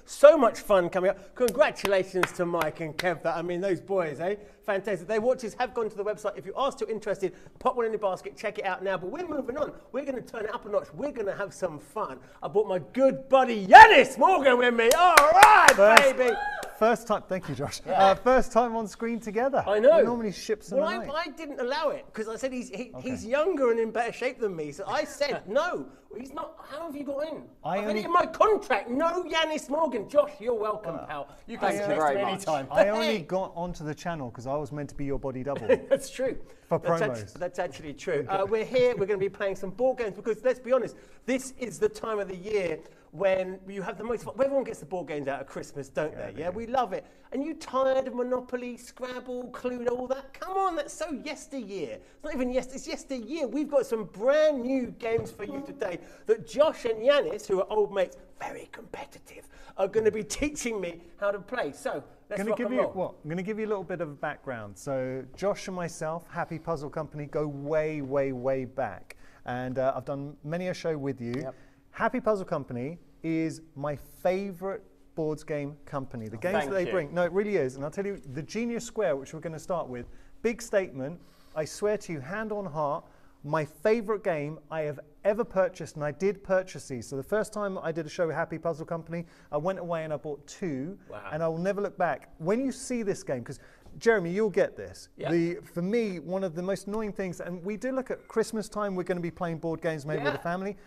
So much fun coming up. Congratulations to Mike and Kev. I mean, those boys, eh? Fantastic. Their watches have gone to the website. If you are still interested, pop one in your basket, check it out now. But we're moving on. We're going to turn it up a notch. We're going to have some fun. I brought my good buddy Yanis Morgan with me. All right, baby. First time, thank you, Josh. Yeah. First time on screen together. I know. We normally ships Well, night. I didn't allow it because I said he's younger and in better shape than me. So I said no. He's not. How have you got in? I've only in my contract. No, Yanis Morgan. Josh, you're welcome, pal. You can Thank you very much. anytime. I only got onto the channel because I was meant to be your body double. That's true. For promos. That's actually true. We're here. We're going to be playing some board games because let's be honest. This is the time of the year when you have the most fun. Everyone gets the board games out at Christmas, don't they? Yeah, we love it. And you tired of Monopoly, Scrabble, Cluedo, all that? Come on, that's so yesteryear. It's not even it's yesteryear. We've got some brand new games for you today that Josh and Yanis, who are old mates, very competitive, are going to be teaching me how to play. So let's rock and roll. I'm going to give you a little bit of background. So Josh and myself, Happy Puzzle Company, go way, way, way back. And I've done many a show with you. Yep. Happy Puzzle Company is my favorite boards game company. The games that they bring, no, it really is. And I'll tell you, the Genius Square, which we're going to start with, big statement. I swear to you, hand on heart, my favorite game I have ever purchased, and I did purchase these. So the first time I did a show with Happy Puzzle Company, I went away and I bought two, and I will never look back. When you see this game, because Jeremy, you'll get this. Yeah. For me, one of the most annoying things, and we do look at Christmas time, we're going to be playing board games maybe with the family.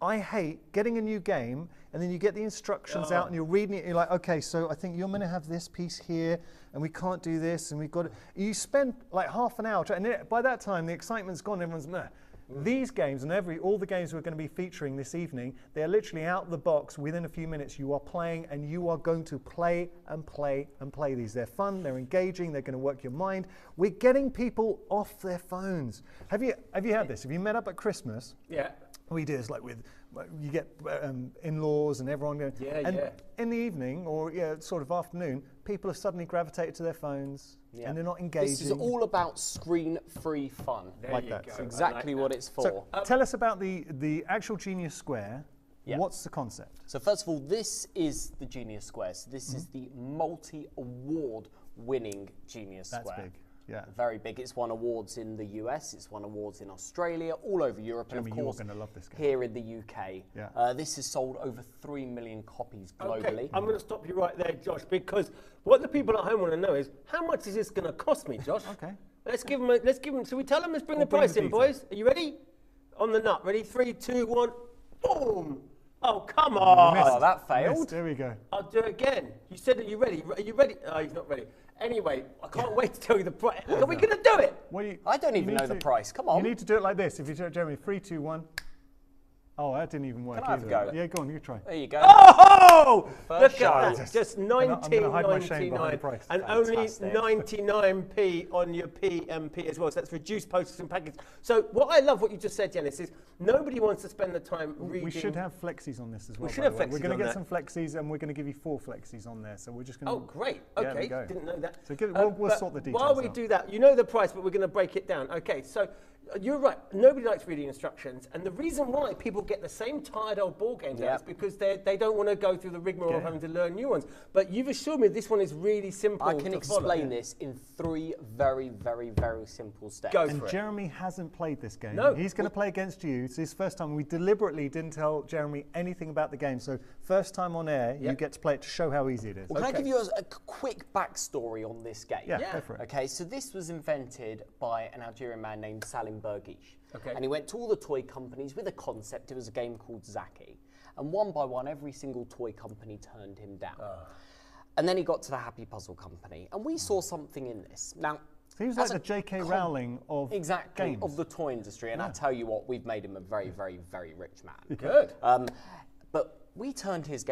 I hate getting a new game and then you get the instructions out and you're reading it and you're like, okay, so I think you're going to have this piece here and we can't do this and we've got to... You spend like half an hour and by that time the excitement's gone, everyone's meh. These games and all the games we're going to be featuring this evening, they're literally out of the box. Within a few minutes you are playing and you are going to play and play and play these. They're fun, they're engaging, they're going to work your mind. We're getting people off their phones. Have you had this? Have you met up at Christmas? Yeah. We do is like you get in-laws and everyone going. In the evening or sort of afternoon, people have suddenly gravitated to their phones and they're not engaging. This is all about screen-free fun. That's exactly what it's for. So tell us about the actual Genius Square. Yeah. What's the concept? So first of all, this is the Genius Square. So this is the multi-award winning Genius Square. That's big. Yeah. Very big. It's won awards in the US, it's won awards in Australia, all over Europe, Jeremy, and of course you're gonna love this game. Here in the UK. This has sold over 3 million copies globally. Okay, I'm going to stop you right there, Josh, because what the people at home want to know is how much is this going to cost me, Josh? Okay. Let's give them. Shall we tell them? Let's bring the price in, boys. Are you ready? On the nut. Ready? 3, 2, 1. Boom. Oh, come on. Oh, that failed. Missed. There we go. I'll do it again. You said, are you ready? Are you ready? Oh, he's not ready. Anyway, I can't wait to tell you the price. Are we going to do it? I don't even know the price. Come on. You need to do it like this. If you do it, Jeremy, 3, 2, 1. Oh, that didn't even work. Can I have a go? Yeah, go on, you try. There you go. Oh! First Look at that. Just $19.99 and only 99p on your PMP as well. So that's reduced postage and package. So what I love what you just said, Yanis, is nobody wants to spend the time reading. We should have flexies on this as well. We should have flexies. We're going to get some flexies and we're going to give you 4 flexies on there. So we're just going to... Oh, great. Okay, didn't know that. So we'll sort the details While we do that, you know the price, but we're going to break it down. Okay, so you're right. Nobody likes reading instructions. And the reason why people get the same tired old board games out is because they don't want to go through the rigmarole of having to learn new ones. But you've assured me this one is really simple. I can explain this in 3 very, very, very simple steps. Go for it. Jeremy hasn't played this game. No. He's going to play against you. It's his first time. We deliberately didn't tell Jeremy anything about the game. So first time on air, you get to play it to show how easy it is. Well, can I give you a quick backstory on this game? Yeah, go for it. Okay, so this was invented by an Algerian man named Salim Bergish. Okay. And he went to all the toy companies with a concept. It was a game called Zaki. And one by one, every single toy company turned him down. And then he got to the Happy Puzzle Company. And we saw something in this. Now, he was like the J.K. Rowling of games. Of the toy industry. And I tell you what, we've made him a very, very, very rich man. Good. But we turned his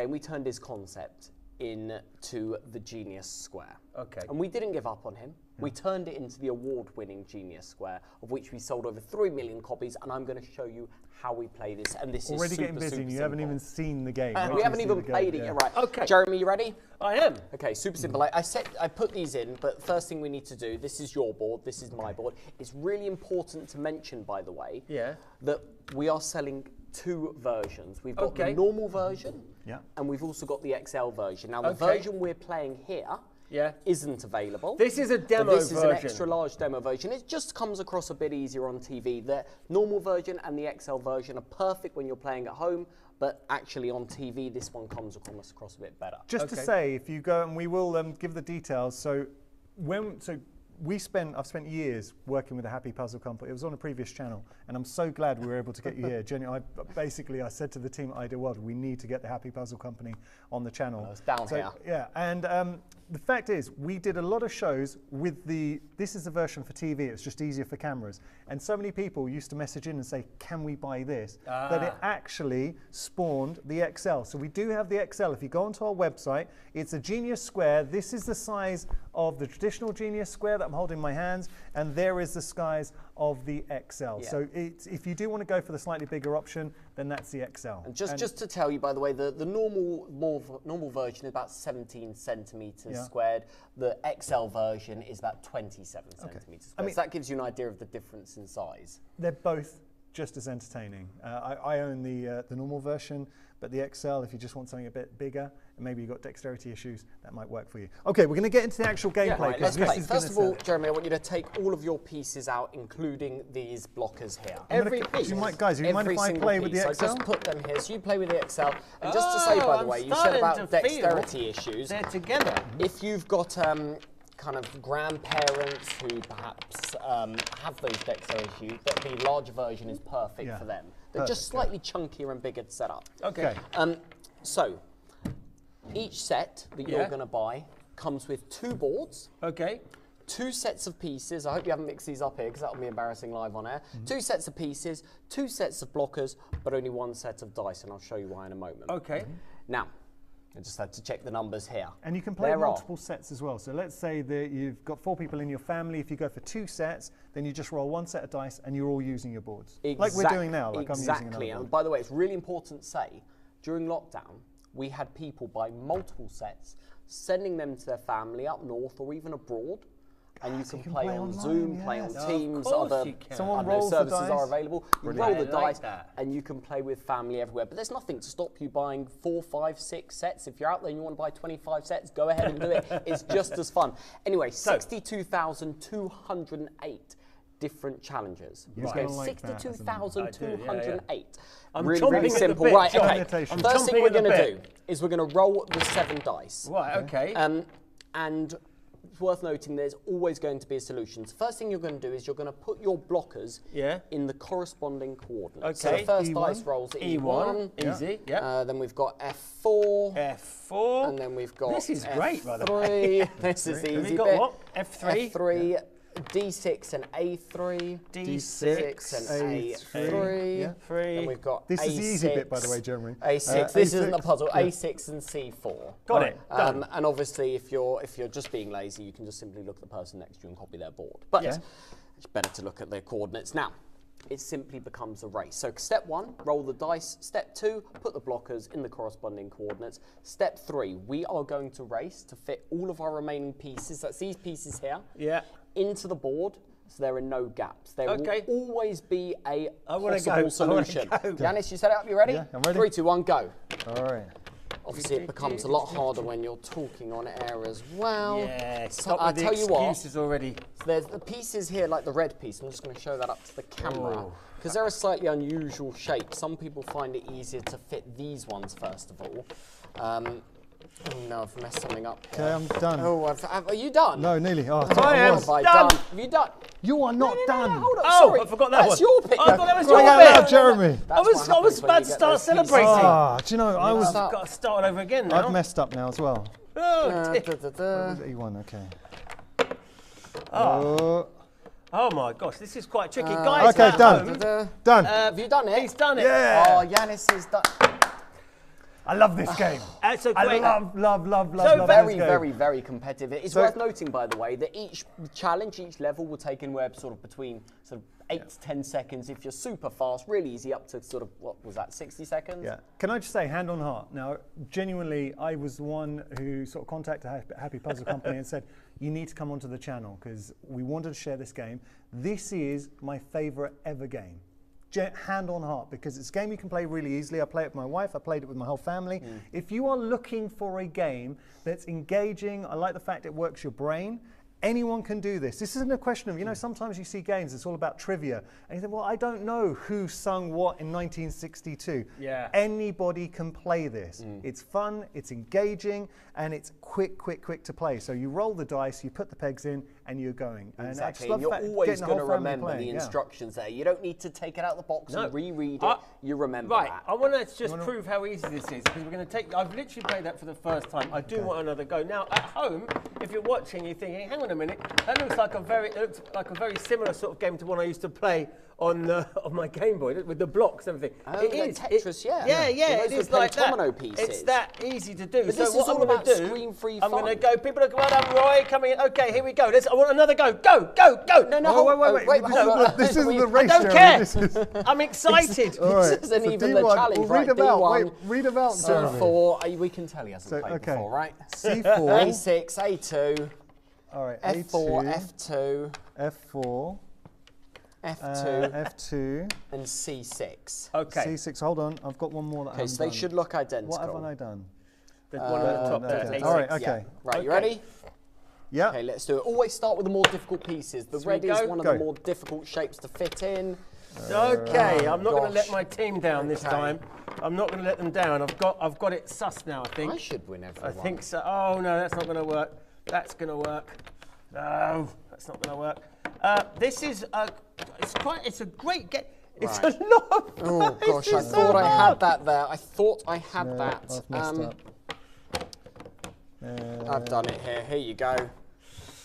concept into the Genius Square. Okay. And we didn't give up on him. We turned it into the award-winning Genius Square, of which we sold over 3 million copies, and I'm going to show you how we play this. And this already is super, getting busy, super and you simple. haven't even seen the game. We haven't even played it yet, right? Okay. Jeremy, you ready? I am. Okay, super simple. I put these in, but first thing we need to do, this is your board, this is my board. It's really important to mention, by the way, that we are selling two versions. We've got Okay. the normal version, Yeah. and we've also got the XL version. Now, the Okay. version we're playing here Yeah. isn't available. This is a But demo this is an version. extra large demo version. It just comes across a bit easier on TV. The normal version and the XL version are perfect when you're playing at home, but actually on TV, this one comes across a bit better. Just to say, if you go, and we will give the details. So I've spent years working with a Happy Puzzle Company. It was on a previous channel, and I'm so glad we were able to get you here. I said to the team at Ideal World, we need to get the Happy Puzzle Company on the channel. It's down here. Yeah, and the fact is, we did a lot of shows with this is the version for TV, it's just easier for cameras. And so many people used to message in and say, can we buy this? That it actually spawned the XL. So we do have the XL. If you go onto our website, it's a Genius Square. This is the size of the traditional Genius Square that I'm holding in my hands, and there is the size of the XL. Yeah. So if you do want to go for the slightly bigger option, then that's the XL. And just to tell you, by the way, the normal version is about 17 centimeters squared. The XL version is about 27 centimeters squared. So that gives you an idea of the difference in size. They're both just as entertaining. I own the normal version, but the XL, if you just want something a bit bigger, and maybe you've got dexterity issues, that might work for you. Okay, we're going to get into the actual gameplay. Right, let's play. Is First of all, Jeremy, I want you to take all of your pieces out, including these blockers here. Every piece. Do you mind if I play with the XL? So just put them here. So you play with the XL. And just to say, by the way, you said about dexterity issues. They're together. If you've got kind of grandparents who perhaps have those dexterity issues, the larger version is perfect for them. They're just slightly chunkier and bigger to set up. Okay. So each set that you're going to buy comes with 2 boards. Okay. 2 sets of pieces. I hope you haven't mixed these up here because that'll be embarrassing live on air. 2 sets of pieces, 2 sets of blockers, but only 1 set of dice, and I'll show you why in a moment. Okay. Now, I just had to check the numbers here. And you can play multiple sets as well. So let's say that you've got 4 people in your family. If you go for 2 sets, then you just roll 1 set of dice and you're all using your boards. Like we're doing now, like I'm using another board. And by the way, it's really important to say, during lockdown, we had people buy multiple sets, sending them to their family up north or even abroad. And you can play on online, Zoom, play on Teams, other services are available. You roll the like dice that. and you can play with family everywhere. But there's nothing to stop you buying 4, 5, 6 sets. If you're out there and you want to buy 25 sets, go ahead and do it. It's just as fun. Anyway, 62,208 different challenges. Right. 62,208. I'm Really, chomping really at the simple. bit, Right, John. okay. Imitation. First I'm thing chomping we're at the going to bit. do is we're going to roll the 7 dice. Right, okay. And it's worth noting there's always going to be a solution. So first thing you're going to do is you're going to put your blockers in the corresponding coordinates. Okay. So the first E1. dice rolls E1, easy, yeah. then we've got F4. F4. And then we've got This is F3. great, by the way. This is the Have easy you got bit. what? F3? F3, D6 and A3. D6 and A3. A3. Yeah. Then we've got This A6. is the easy bit, by the way, Jeremy. A6. This isn't a A6. puzzle. Yeah. A6 and C4. Got it. Done. And obviously, if you're just being lazy, you can just simply look at the person next to you and copy their board. But it's better to look at their coordinates now. It simply becomes a race. So step 1, roll the dice. Step 2, put the blockers in the corresponding coordinates. Step 3, we are going to race to fit all of our remaining pieces, that's these pieces here, into the board. So there are no gaps. There will always be a possible solution. Yanis, you set it up? You ready? Yeah, I'm ready. 3, 2, 1, go. All right. Obviously, it becomes a lot harder when you're talking on air as well. Yeah, So stop I'll with the tell you what. excuses already. So there's the pieces here, like the red piece. I'm just going to show that up to the camera because they're a slightly unusual shape. Some people find it easier to fit these ones first of all. Oh no, I've messed something up here. Okay, I'm done. Oh, are you done? No, nearly. Oh, I am What have I done. done? Have you done? You are not done. Hold on, Oh, sorry. I forgot that That's one. your pick. I thought that was Crying your out bit. loud, Jeremy. I was about to start celebrating. Ah, do you know, I was. Start. Got to start over again now. I've messed up now as well. Oh, dear. E1, okay. Oh. Oh my gosh, this is quite tricky. Guys, Okay, at done. home, Done. Have you done it? he's done it. Yeah. Oh, Yanis is done. I love this game. So I great. love Very, this game. very, very competitive. It's So- worth noting, by the way, that each challenge, each level will take anywhere sort of between 8 to 10 seconds. If you're super fast, really easy, up to sort of, what was that, 60 seconds? Yeah. Can I just say, hand on heart, now, genuinely, I was the one who sort of contacted Happy Puzzle Company and said, you need to come onto the channel because we wanted to share this game. This is my favorite ever game. hand on heart, because it's a game you can play really easily. I play it with my wife, I played it with my whole family. If you are looking for a game that's engaging, I like the fact it works your brain, anyone can do this. This isn't a question of, you know, sometimes you see games, it's all about trivia. And you think, well, I don't know who sung what in 1962. Yeah. Anybody can play this. It's fun, it's engaging, and it's quick to play. So you roll the dice, you put the pegs in, and you're going. And I just Exactly, love and you're the fact always getting the going to whole family remember playing, the yeah. instructions there. You don't need to take it out of the box and reread it. You remember Right, that. I want to just prove how easy this is, because we're going to take. I've literally played that for the first time. I do want another go. Now at home, if you're watching, you're thinking, hang on a minute, that looks like a very similar sort of game to one I used to play on my Game Boy with the blocks and everything. Oh, it like is Tetris, yeah. Yeah, Those it were is like that. domino pieces. It's that easy to do. But so this what is I'm all going about to do, screen-free I'm going to fun. go. People are well done, Roy, coming in. Okay, here we go. I want another go. Go. No, wait, hold on. This isn't the I race, don't Jeremy. care. This is, I'm excited. all right. This isn't So even the D1, challenge, well, right? read about, D1, wait, read about Jeremy. C4, we can tell he hasn't played okay. before, right? C4. A6, A2, All right, F4, A2, F2, F4, F2, F2, and C6. Okay. C6. Hold on, I've got one more that I Okay, so haven't they done. should look identical. What haven't I done? There's one at the top there. okay. A6. All right, Yeah. okay. Right, you Okay. ready? Yeah. Okay, let's do it. Always start with the more difficult pieces. The Should we red is go? one of Go. the more difficult shapes to fit in. Okay, I'm not going to let gosh. my team down this Okay. time. I'm not going to let them down. I've got it sus now. I think. I should win every I one. think so. Oh no, that's not going to work. That's going to work. No, that's not going to work. This is it's a great game. It's Right. a lot of Oh prize. gosh, I It's so thought I hard. had that there. I thought I had that. I've messed up. I've done it here. Here you go.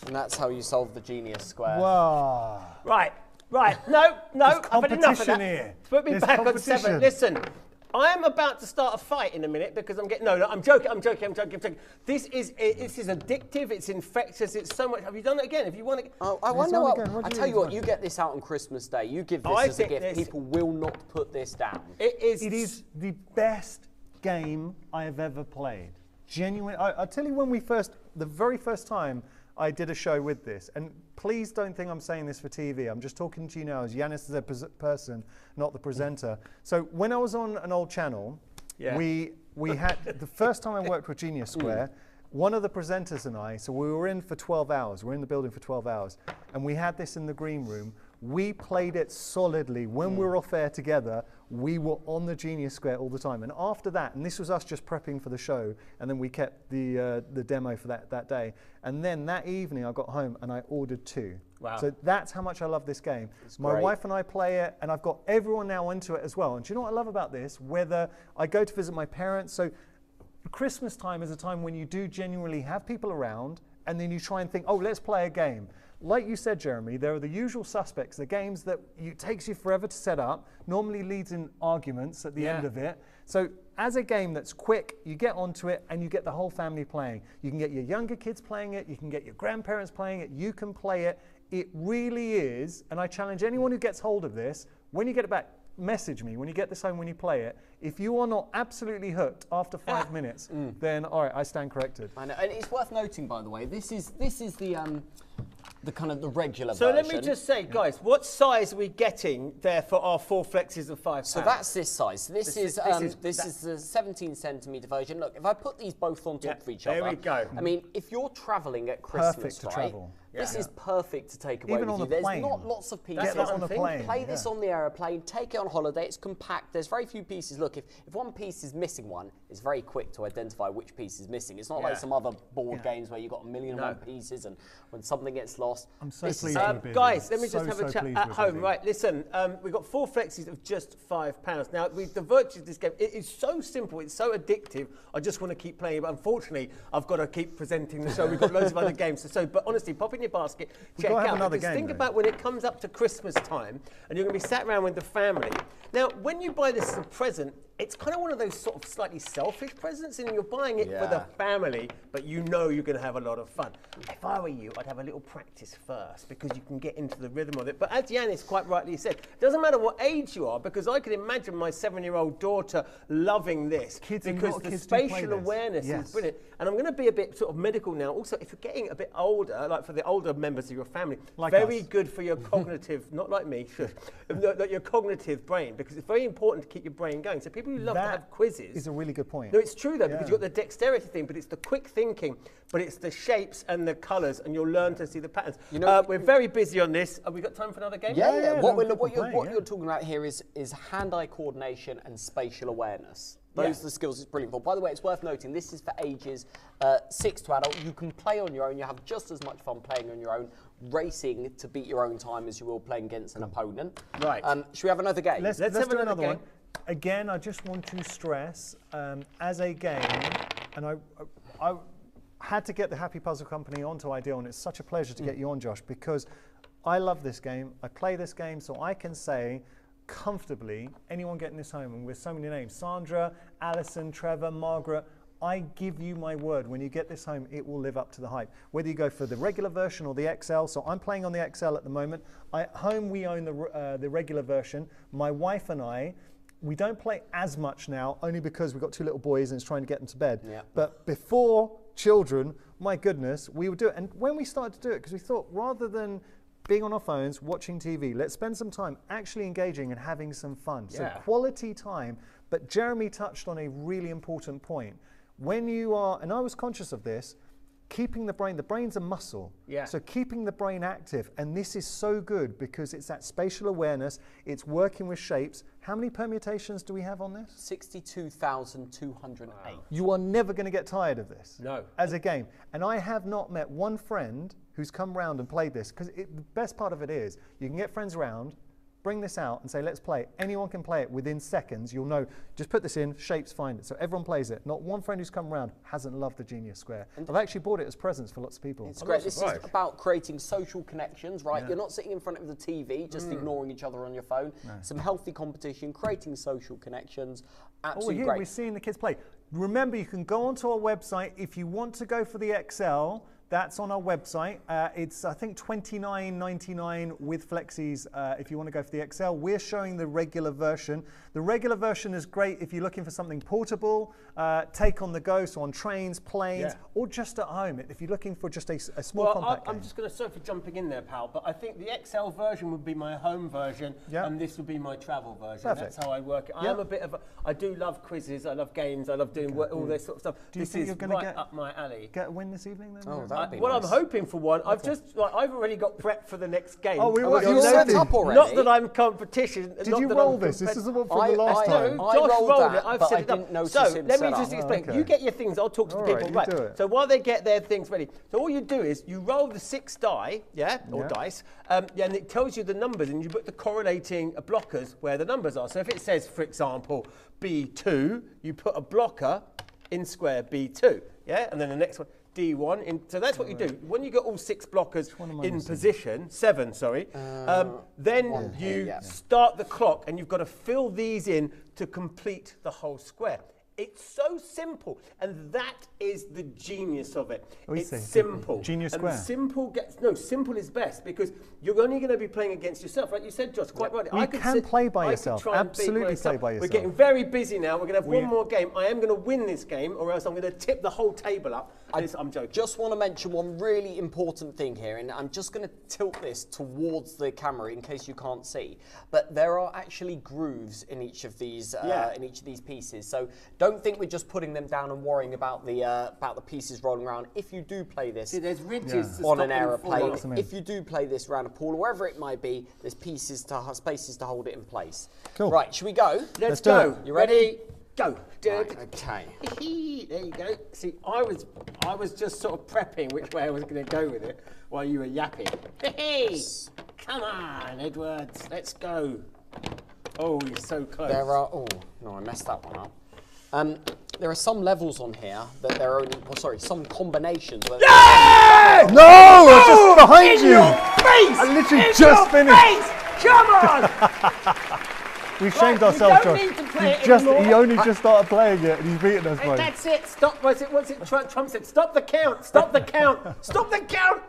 And that's how you solve the Genius Square. Wow. Right. No, I've had enough of competition that. here. Put me There's back on 7. competition. Listen, I am about to start a fight in a minute because I'm getting. No, I'm joking. This is addictive. It's infectious. It's so much. Have you done it again? If you want to. Oh, I It's wonder on what. again. What do I you tell you mean what, it's you on? get this out on Christmas Day. You give this I as a think gift. this- People will not put this down. It is. It is the best game I have ever played. Genuine. I'll tell you the very first time I did a show with this, and please don't think I'm saying this for TV. I'm just talking to you now as Yanis as a person, not the presenter. So when I was on an old channel, Yeah. we had the first time I worked with Genius Square. One of the presenters and I, so we were in for 12 hours. We're in the building for 12 hours, and we had this in the green room. We played it solidly. When we were off air together, we were on the Genius Square all the time. And after that, and this was us just prepping for the show, and then we kept the demo for that day. And then that evening, I got home and I ordered 2. Wow. So that's how much I love this game. My great. wife and I play it, and I've got everyone now into it as well. And do you know what I love about this? Whether I go to visit my parents, so Christmas time is a time when you do genuinely have people around, and then you try and think, oh, let's play a game. Like you said, Jeremy, there are the usual suspects, the games that takes you forever to set up, normally leads in arguments at the end of it. So as a game that's quick, you get onto it and you get the whole family playing. You can get your younger kids playing it, you can get your grandparents playing it, you can play it. It really is, and I challenge anyone who gets hold of this, when you get it back, message me when you get this home, when you play it. If you are not absolutely hooked after 5 minutes, then all right, I stand corrected. I know, and it's worth noting, by the way, this is the kind of the regular So version. let me just say, guys, what size are we getting there for our 4 flexes of £5? So that's this size. So this is the 17 centimetre version. Look, if I put these both on top of each other, there we go. I mean, if you're travelling at Christmas, Perfect to right, travel. this is perfect to take away Even with on you. a There's plane. not lots of pieces. Get that on a plane. Play this on the aeroplane, take it on holiday. It's compact. There's very few pieces. Look, if one piece is missing one, it's very quick to identify which piece is missing. It's not like some other board games where you've got a million and one pieces, and when something gets lost, I'm so this is pleased it. with Busy. Guys, let me just So, have a so chat pleased at with home. Busy. Right, listen, we've got 4 flexes of just £5. Now, the virtues of this game, it is so simple, it's so addictive. I just want to keep playing it, but unfortunately, I've got to keep presenting the show. We've got loads of other games. But honestly, pop in your basket, check gotta have out. another Because game, think though. about when it comes up to Christmas time, and you're going to be sat around with the family. Now, when you buy this as a present, it's kind of one of those sort of slightly selfish presents, and you're buying it for the family, but you know you're going to have a lot of fun. If I were you, I'd have a little practice first, because you can get into the rhythm of it. But as Yanis quite rightly said, it doesn't matter what age you are, because I can imagine my 7-year-old daughter loving this, because the spatial awareness is brilliant. And I'm going to be a bit sort of medical now. Also, if you're getting a bit older, like for the older members of your family, very good for your cognitive, not like me, your cognitive brain, because it's very important to keep your brain going. So people who love to have quizzes. Is a really good point. No, it's true though, because you've got the dexterity thing, but it's the quick thinking, but it's the shapes and the colours, and you'll learn to see the patterns. You know, we're very busy on this. Have we got time for another game? Yeah. What you're talking about here is hand-eye coordination and spatial awareness. Those are the skills it's brilliant for. By the way, it's worth noting, this is for ages 6 to adult. You can play on your own. You have just as much fun playing on your own, racing to beat your own time as you will playing against an opponent. Right. Should we have another game? Let's do another one. Again, I just want to stress, as a game, and I had to get the Happy Puzzle Company onto Ideal, and it's such a pleasure to get you on, Josh, because I love this game. I play this game, so I can say comfortably, anyone getting this home, and with so many names, Sandra, Alison, Trevor, Margaret, I give you my word, when you get this home, it will live up to the hype. Whether you go for the regular version or the XL, so I'm playing on the XL at the moment. At home, we own the regular version. My wife and I, we don't play as much now, only because we've got 2 little boys and it's trying to get them to bed. Yeah. But before children, my goodness, we would do it. And when we started to do it, because we thought, rather than being on our phones, watching TV, let's spend some time actually engaging and having some fun. So quality time. But Jeremy touched on a really important point. When you are, and I was conscious of this, keeping the brain's a muscle. Yeah. So keeping the brain active, and this is so good because it's that spatial awareness, it's working with shapes. How many permutations do we have on this? 62,208. You are never going to get tired of this. No. As a game. And I have not met one friend who's come round and played this, because the best part of it is you can get friends around, bring this out and say, let's play it. Anyone can play it within seconds. You'll know, just put this in, shapes, find it. So everyone plays it. Not one friend who's come around hasn't loved the Genius Square. And I've actually bought it as presents for lots of people. It's great. This is about creating social connections, right? Yeah. You're not sitting in front of the TV, just ignoring each other on your phone. No. Some healthy competition, creating social connections. Absolutely great. We're seeing the kids play. Remember, you can go onto our website if you want to go for the XL. That's on our website. It's, I think, $29.99 with Flexies if you want to go for the XL. We're showing the regular version. The regular version is great if you're looking for something portable, take on the go, so on trains, planes, or just at home. If you're looking for just a small compact game. I'm just going to, sorry for jumping in there, pal, but I think the XL version would be my home version, and this would be my travel version. Perfect. That's how I work it. I am a bit of a, I do love quizzes, I love games, I love doing all this sort of stuff. Do you think you're going to get up my alley? Get a win this evening then? Oh, that'd be well, nice. I'm hoping for one. I've just, I've already got prepped for the next game. Oh, you're set up already? Not that I'm competition. Did you roll this? This is the one from the last time. I rolled that, I've set it up. So let me just explain. You get your things. I'll talk to the people. Right. So while they get their things ready, so all you do is you roll the 6 die, or dice, and it tells you the numbers, and you put the correlating blockers where the numbers are. So if it says, for example, B2, you put a blocker in square B2, and then the next one. D1, so that's what you do. When you get all 6 blockers in position, 7, sorry, then you start the clock, and you've got to fill these in to complete the whole square. It's so simple, and that is the genius of it. It's simple. Genius Square. And simple is best, because you're only going to be playing against yourself, right? You said, Josh, quite right. You can play by yourself. Absolutely play by yourself. We're getting very busy now. We're going to have one more game. I am going to win this game, or else I'm going to tip the whole table up. I'm joking. Just want to mention one really important thing here, and I'm just going to tilt this towards the camera in case you can't see. But there are actually grooves in each of these pieces. So don't think we're just putting them down and worrying about the pieces rolling around. If you do play this there's ridges on an aeroplane, if you do play this around a pool or wherever it might be, there's spaces to hold it in place. Cool. Right, should we go? Let's go. You ready? Go. Right, okay. There you go. See, I was just sort of prepping which way I was going to go with it while you were yapping. Hey, come on, Edwards, let's go. Oh, you're so close. I messed that one up. There are some levels on here that there are only, some combinations. Where yeah! No! I'm just behind you! Your face! I literally just finished. Face! Come on! We've shamed ourselves, Josh. You don't need to play it anymore. He only just started playing it and he's beaten us, mate. That's it. Stop. What's it? Trump said, "Stop the count. Stop the count. Stop the count."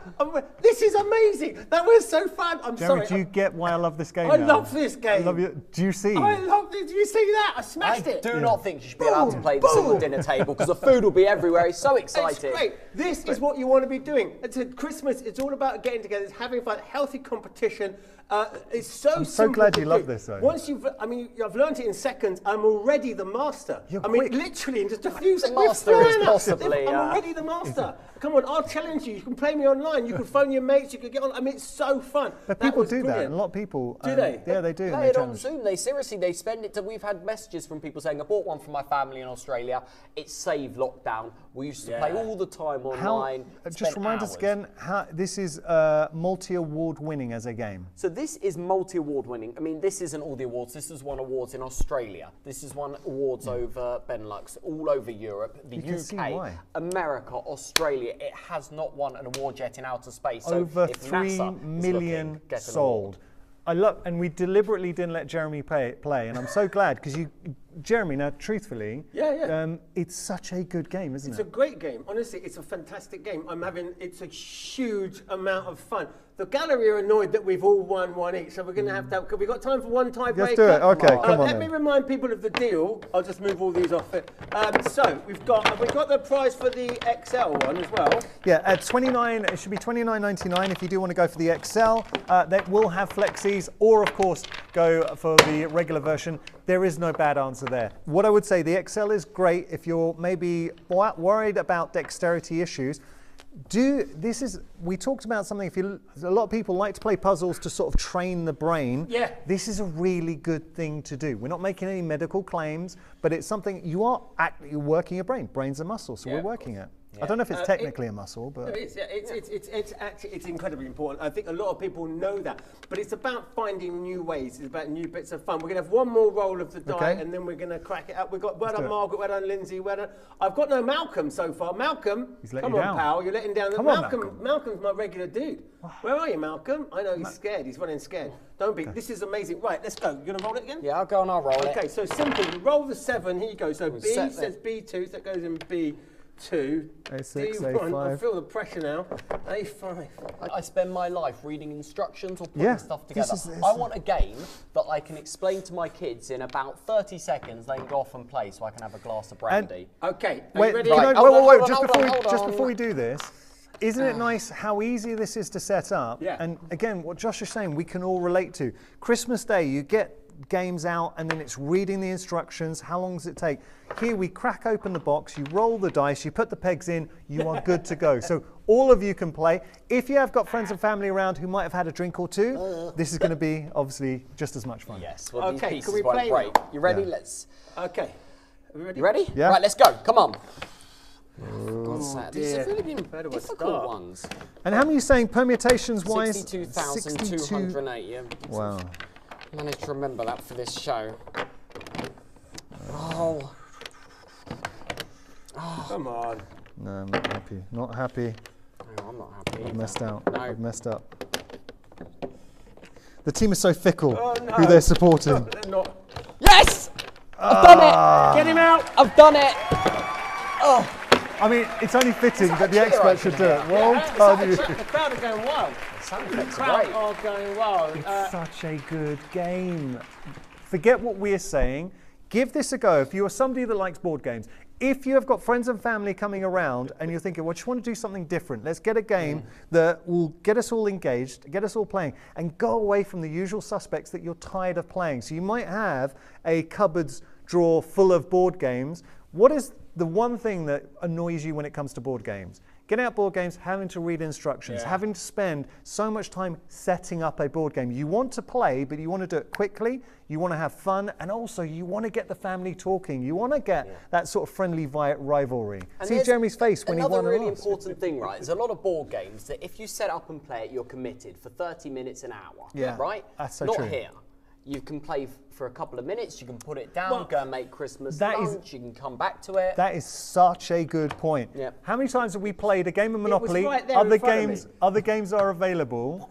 This is amazing. That was so fun. I'm Jeremy, sorry. do you get why I love this game? I now? love this game. I love you. Do you see? I love this. Do you see that? I smashed I it. do not think you should be allowed to play this at the dinner table because the food will be everywhere. He's so It's excited. great. This is what you want to be doing. It's at Christmas. It's all about getting together. It's having fun, healthy competition. It's so simple. glad to you do. love this, though. Once I've learned it in seconds. I'm already the master. You're I mean, quick. literally in just a few seconds. master is possibly, I'm already the master. Come on, I'll challenge you. You can play me online. You can phone your mates. You can get on. I mean, it's so fun. But That people was do that. brilliant. And a lot of people. Do they? Yeah, they do. and Play they it on challenge. Zoom. They spend it. We've had messages from people saying, "I bought one for my family in Australia. It saved lockdown. We used to play all the time online." Just spent remind us hours." again, how this is multi-award winning as a game. So this is multi-award winning. I mean, this isn't all the awards. This has won awards in Australia. This has won awards over Benelux, all over Europe, the can see UK, why. America, Australia. It has not won an award yet in outer space. So Over if 3 NASA is million looking, get an sold. award. I love, and we deliberately didn't let Jeremy play, and I'm so glad because Jeremy. Now, truthfully, it's such a good game, isn't It's a it? great game. Honestly, it's a fantastic game. It's a huge amount of fun. The gallery are annoyed that we've all won one each, so we're going to have to. Have we got time for one tiebreaker? Let's do it. Okay, come on Let me then. remind people of the deal. I'll just move all these off it. So we've got the prize for the XL one as well. Yeah, at 29, it should be 29.99 if you do want to go for the XL. That will have flexies, or of course go for the regular version. There is no bad answer there. What I would say, the XL is great if you're maybe worried about dexterity issues. We talked about something, a lot of people like to play puzzles to sort of train the brain. Yeah. This is a really good thing to do. We're not making any medical claims, but it's something you are actually working your brain. Brain's a muscle, so we're working it. I don't know if it's technically a muscle, but It's incredibly important. I think a lot of people know that, but it's about finding new ways. It's about new bits of fun. We're going to have one more roll of the die, Okay. and then we're going to crack it up. We've got well do done, it. Margaret, well done, Lindsay, well done. I've got no Malcolm so far. Malcolm, He's let come you on, down. pal, you're letting down. Come on, Malcolm's my regular dude. Where are you, Malcolm? I know he's scared. He's running scared. Don't be. This is amazing. Right, let's go. You're going to roll it again? Yeah, I'll go and I'll roll it. Okay, so simple. You roll the 7. Here you go. So B set says B2, so that goes in B2. A6, D1, I A5. feel the pressure now. A5. I spend my life reading instructions or putting Yeah, stuff this together. is- I want a game that I can explain to my kids in about 30 seconds. They can go off and play, so I can have a glass of brandy. Okay, are Wait, you ready? you know- Right, hold on, wait, hold on, just hold before on. we do this, isn't it nice how easy this is to set up? Yeah. And again, what Josh is saying, we can all relate to. Christmas Day, you get games out and then it's reading the instructions. How long does it take? Here we crack open the box, you roll the dice, you put the pegs in, you are good to go. So all of you can play. If you have got friends and family around who might have had a drink or two, this is going to be obviously just as much fun. Yes, well, Okay, these can pieces we won't play break. now? You ready? Yeah. Let's. Okay. Are we ready? You ready? Yeah. Right, let's go. Come on. God's sake, these dear. have really been Where do I difficult start? ones. And how many are you saying permutations wise? 62,208. Yeah. Wow. Managed to remember that for this show. Oh. Come on. No, I'm not happy. Not happy. No, I'm not happy. I've messed out. No. I've messed up. The team is so fickle Oh, no. who they're supporting. They're not. Yes! I've done it! Get him out! I've done it! I mean, it's only fitting that the cheer expert should do it. opening Well Yeah, done, you. the crowd are going wild. Sound The effects are crowd great. are going wild. It's such a good game. Forget what we're saying. Give this a go. If you are somebody that likes board games, if you have got friends and family coming around and you're thinking, well, I just want to do something different, let's get a game that will get us all engaged, get us all playing, and go away from the usual suspects that you're tired of playing. So you might have a cupboards drawer full of board games. What is the one thing that annoys you when it comes to board games? Getting out board games, having to read instructions, having to spend so much time setting up a board game. You want to play, but you want to do it quickly, you want to have fun, and also you want to get the family talking. You want to get that sort of friendly rivalry. And See there's Jeremy's face when he another won really and lost. important thing, right? There's a lot of board games that if you set up and play it, you're committed for 30 minutes, an hour. Yeah, Right? that's so Not true. here. You can play for a couple of minutes, you can put it down, Well, go and make Christmas that is- lunch, you can come back to it. That is such a good point. Yep. How many times have we played a game of Monopoly? right there Other in front of games, me. other games are available,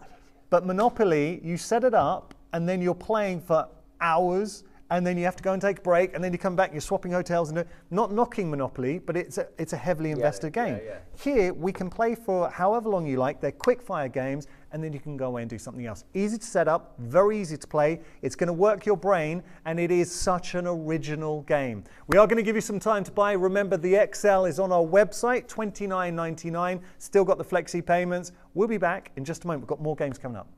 but Monopoly, you set it up and then you're playing for hours and then you have to go and take a break, and then you come back, you're swapping hotels, and not knocking Monopoly, but it's a heavily invested game. Here, we can play for however long you like. They're quick fire games, and then you can go away and do something else. Easy to set up, very easy to play. It's going to work your brain, and it is such an original game. We are going to give you some time to buy. Remember, the XL is on our website, $29.99. Still got the flexi payments. We'll be back in just a moment. We've got more games coming up.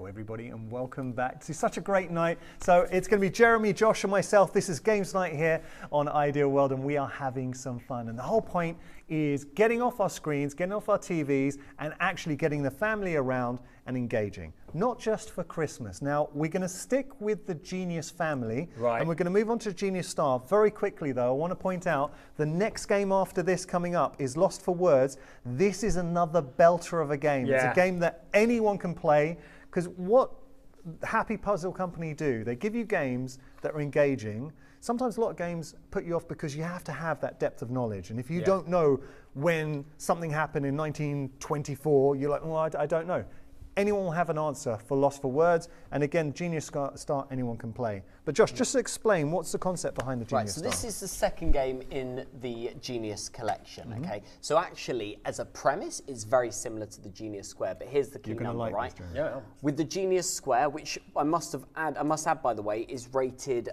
Everybody, and welcome back to such a great night. So it's going to be Jeremy, Josh, and myself. This is Games Night here on Ideal World, and we are having some fun. And the whole point is getting off our screens, getting off our TVs, and actually getting the family around and engaging. Not just for Christmas. Now, we're going to stick with the Genius family, and we're going to move on to Genius Star. Very quickly, though, I want to point out the next game after this coming up is Lost for Words. This is another belter of a game. It's a game that anyone can play. Because what Happy Puzzle Company do, they give you games that are engaging. Sometimes a lot of games put you off because you have to have that depth of knowledge. And if you don't know when something happened in 1924, you're like, well, I don't know. Anyone will have an answer for Lost for Words. And again, Genius Star, anyone can play. But Josh, just explain, what's the concept behind the Genius Star? Right, so this is the second game in the Genius collection, okay? So actually, as a premise, it's very similar to the Genius Square, but here's the key number, right? With the Genius Square, which I must add, by the way, is rated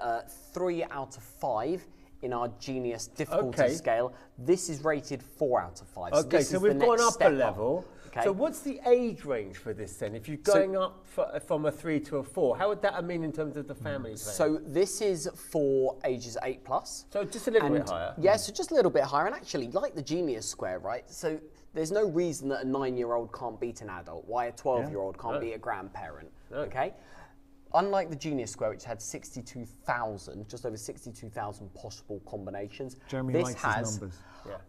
3 out of 5 in our Genius difficulty scale. This is rated 4 out of 5. Okay, so we've gone up a level. Okay. So what's the age range for this then? If you're going up from a 3 to a 4, how would that mean in terms of the family plan? So this is for ages 8+. So just a little bit higher? Yeah, so just a little bit higher. And actually, like the Genius Square, right? So there's no reason that a 9-year-old can't beat an adult. Why a 12-year-old can't beat a grandparent, okay? Unlike the Genius Square, which had 62,000, just over 62,000 possible combinations, this has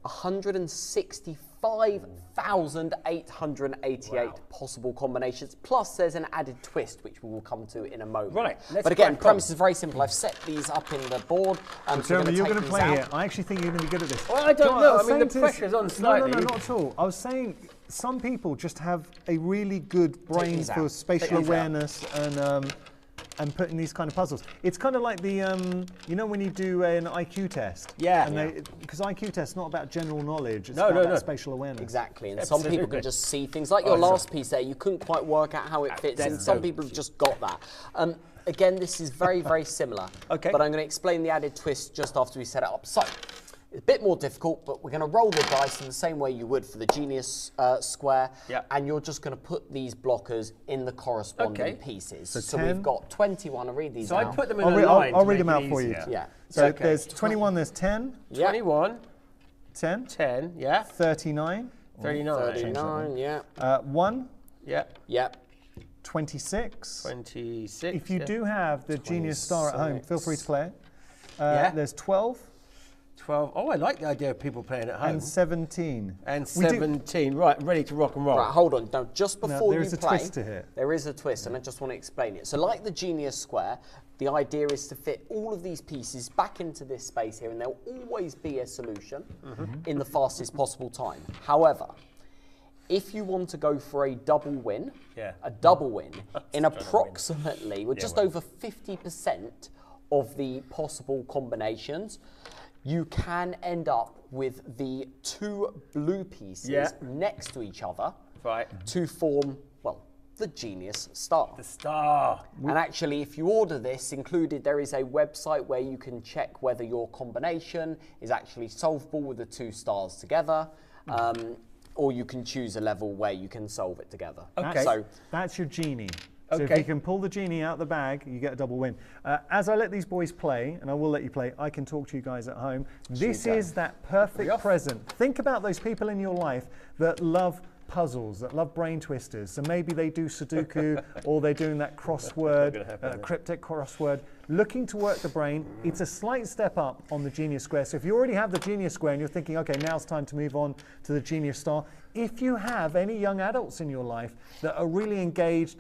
165,888 possible combinations. Plus, there's an added twist, which we will come to in a moment. Right. But again, premise is very simple. I've set these up in the board. Jeremy, you're going to play here. I actually think you're going to be good at this. Well, I don't know. I mean, the pressure's on slightly. No, not at all. I was saying some people just have a really good brain for spatial awareness and putting these kind of puzzles. It's kind of like the, you know when you do an IQ test? Because IQ test's not about general knowledge, it's about spatial awareness. Exactly, and some people can just see things. Like your last piece there, you couldn't quite work out how it fits in. Some people have just got that. Again, this is very, very similar. But I'm going to explain the added twist just after we set it up. So, it's a bit more difficult, but we're going to roll the dice in the same way you would for the Genius Square, and you're just going to put these blockers in the corresponding pieces. So we've got 21. I'll read these out. So I put them in a line. I'll read them out for you. Yeah. So there's 21, there's 10. 21. 10. 10, 39. 39, 1. 26. 26. If you do have the Genius Star at home, feel free to play it. There's 12. 12. Oh, I like the idea of people playing at home. And 17. And We do- 17. Right, ready to rock and roll. Right, hold on. Now, just before there you is a play, twist to it. there is a twist, and I just want to explain it. So, like the Genius Square, the idea is to fit all of these pieces back into this space here, and there'll always be a solution in the fastest possible time. However, if you want to go for a double win, in approximately, we're just over 50% of the possible combinations, you can end up with the two blue pieces next to each other to form, well, the Genius Star. The star. And actually, if you order this included, there is a website where you can check whether your combination is actually solvable with the 2 stars together, or you can choose a level where you can solve it together. Okay. So That's your genie. So if Okay. you can pull the genie out of the bag, you get a double win. As I let these boys play, and I will let you play, I can talk to you guys at home. This is that perfect present. Think about those people in your life that love puzzles, that love brain twisters. So maybe they do Sudoku or they're doing that crossword, cryptic crossword. Looking to work the brain, it's a slight step up on the Genius Square. So if you already have the Genius Square and you're thinking, okay, now's time to move on to the Genius Star, if you have any young adults in your life that are really engaged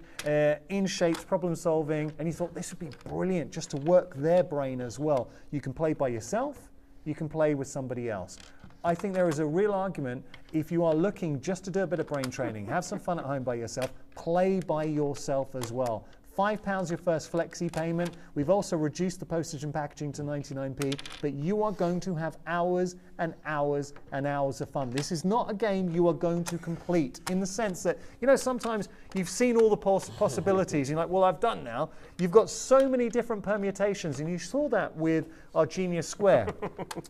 in shapes, problem solving, and you thought this would be brilliant just to work their brain as well, you can play by yourself, you can play with somebody else. I think there is a real argument if you are looking just to do a bit of brain training, have some fun at home by yourself, play by yourself as well. £5 your first flexi payment. We've also reduced the postage and packaging to 99p, but you are going to have hours and hours and hours of fun. This is not a game you are going to complete in the sense that, you know, sometimes you've seen all the possibilities. You're like, well, I've done now. You've got so many different permutations, and you saw that with our Genius Square.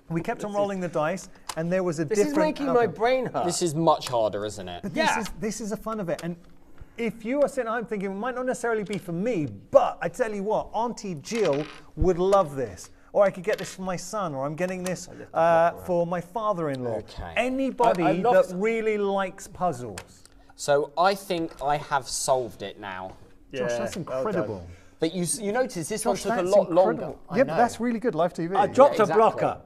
We kept on rolling the dice, and there was a This different is making my outcome. brain hurt. this is much harder, isn't it? But Yeah. this is the fun of it. And if you are sitting at home thinking, it might not necessarily be for me, but I tell you what, Auntie Jill would love this. Or I could get this for my son, or I'm getting this for my father-in-law. Okay. Anybody I love that really likes puzzles. So I think I have solved it now. Josh, that's incredible. But you notice this one Josh, took a that's lot longer. incredible. I Yeah, know. but that's really good, live TV. I dropped exactly. a blocker.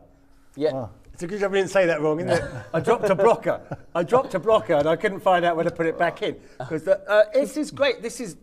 Yeah. It's a good job I didn't say that wrong, isn't it? I dropped a blocker. I dropped a blocker, and I couldn't find out where to put it back in. Because this is great. This is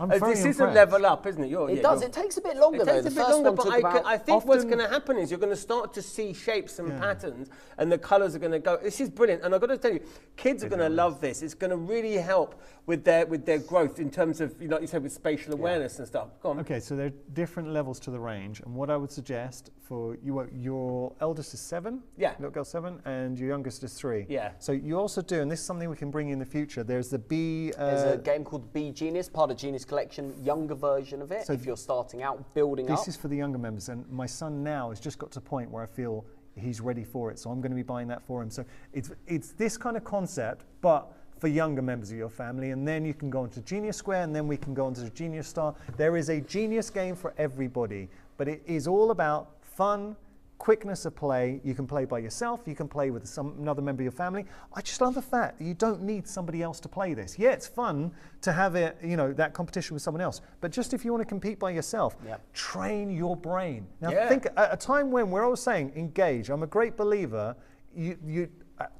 I'm very this is a impressed. level up, isn't it? It does. It takes a bit longer It though. takes The a bit first longer, one but took I about. think what's often- going to happen is you're going to start to see shapes and patterns, and the colours are going to go. This is brilliant, and I've got to tell you, kids are going to love this. It's going to really help with their growth in terms of, like you said, with spatial awareness and stuff. Go on. Okay, so there are different levels to the range, and what I would suggest for you, your eldest is 7, Yeah. little girl 7, and your youngest is 3. Yeah. So you also do, and this is something we can bring in the future. There's the B. There's a game called B Genius, part of Genius Collection, younger version of it. So if you're starting out, building up. This is for the younger members, and my son now has just got to a point where I feel he's ready for it, so I'm going to be buying that for him. So it's this kind of concept, but for younger members of your family, and then you can go into Genius Square, and then we can go into the Genius Star. There is a Genius game for everybody, but it is all about fun, quickness of play. You can play by yourself, you can play with another member of your family. I just love the fact that you don't need somebody else to play this. Yeah, it's fun to have it, that competition with someone else, but just if you want to compete by yourself, train your brain. Now think at a time when we're always saying engage. I'm a great believer, you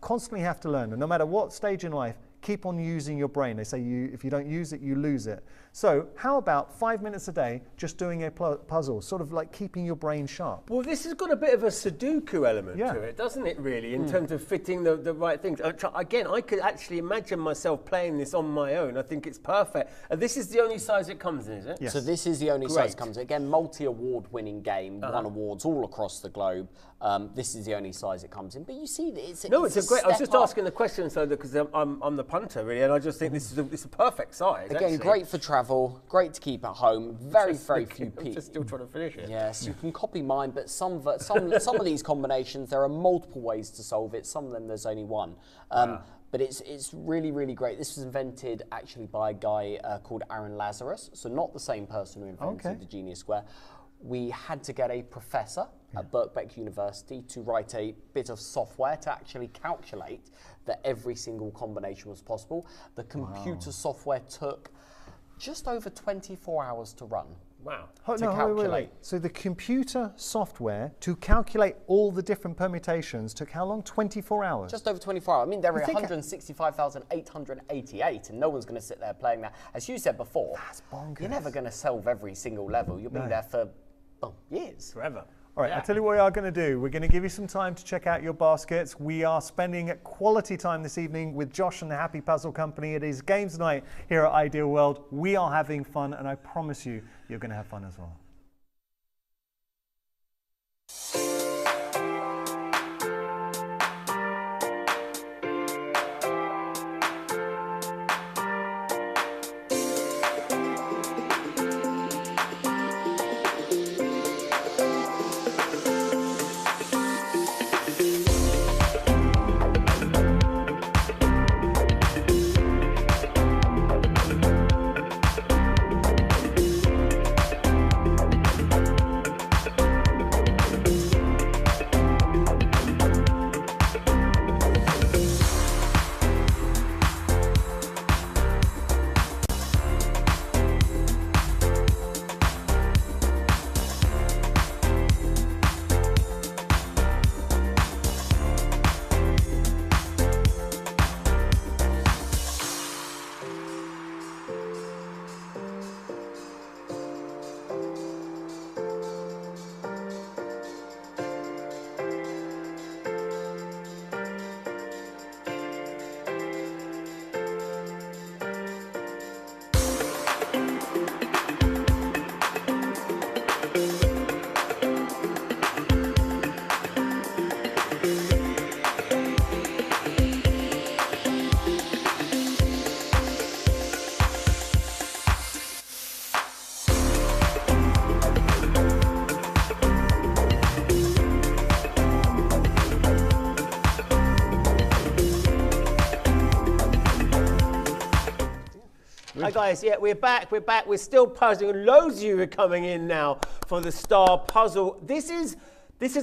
constantly have to learn, and no matter what stage in life, keep on using your brain. They say if you don't use it, you lose it. So how about 5 minutes a day just doing a puzzle, sort of like keeping your brain sharp? Well, this has got a bit of a Sudoku element Yeah. to it, doesn't it, really, in terms of fitting the right things. Again, I could actually imagine myself playing this on my own. I think it's perfect. And this is the only size it comes in, is it? Yes. So this is the only Great. size it comes in. Again, multi-award winning game, won awards all across the globe. This is the only size it comes in. But you see that it's No, it's a great. I was step just up. asking the question so because I'm the punter, really, and I just think this is it's a perfect size. Again, actually. great for travel, great to keep at home. Very few I'm people. just still trying to finish it. Yes, you can copy mine, but some of these combinations, there are multiple ways to solve it. Some of them, there's only one. But it's really, really great. This was invented actually by a guy called Aaron Lazarus, so not the same person who invented the Genius Square. We had to get a professor at Birkbeck University to write a bit of software to actually calculate that every single combination was possible. The computer software took just over 24 hours to run. Wow. Oh, to no, calculate. wait. So the computer software to calculate all the different permutations took how long? 24 hours. Just over 24 hours. I mean, there are You think- 165,888, and no one's going to sit there playing that. As you said before, That's bonkers. you're never going to solve every single level. You'll be there for years. Forever. All right, I'll tell you what we are going to do. We're going to give you some time to check out your baskets. We are spending quality time this evening with Josh and the Happy Puzzle Company. It is games night here at Ideal World. We are having fun, and I promise you, you're going to have fun as well. Hi guys, yeah, we're back. We're still puzzling. Loads of you are coming in now for the star puzzle. This is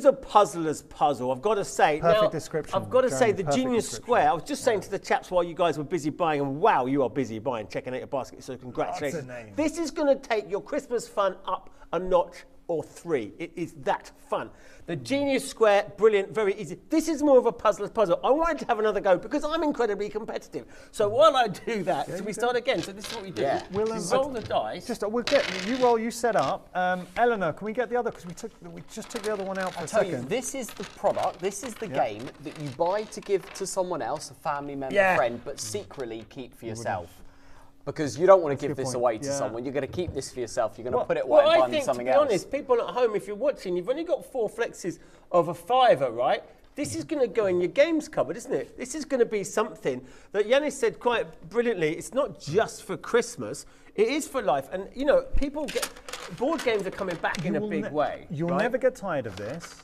a puzzler's puzzle, I've got to say. Perfect description, I've got to say, Jeremy, the perfect Genius description. Square, I was just saying to the chaps while you guys were busy buying, and wow, you are busy buying, checking out your basket, so congratulations. What's the name? This is going to take your Christmas fun up a notch or three. It is that fun. The Genius Square, brilliant, very easy. This is more of a puzzler's puzzle. I wanted to have another go because I'm incredibly competitive. So while I do that, so we start again. So this is what we do. Yeah. We We'll, roll the dice. We'll get you roll, you set up. Eleanor, can we get the other? Because we just took the other one out for a Tell you, second. this is the product, this is the game that you buy to give to someone else, a family member, Yeah. friend, but secretly keep for yourself. Because you don't want to give a good this point. away to Yeah. someone. You're going to keep this for yourself. You're going to put it Well, away and I buy them think, to something be else. honest, people at home, if you're watching, you've only got 4 flexes of a fiver, right? This is going to go in your games cupboard, isn't it? This is going to be something that Yanis said quite brilliantly. It's not just for Christmas. It is for life. And, you know, board games are coming back in a big way. You'll right? never get tired of this,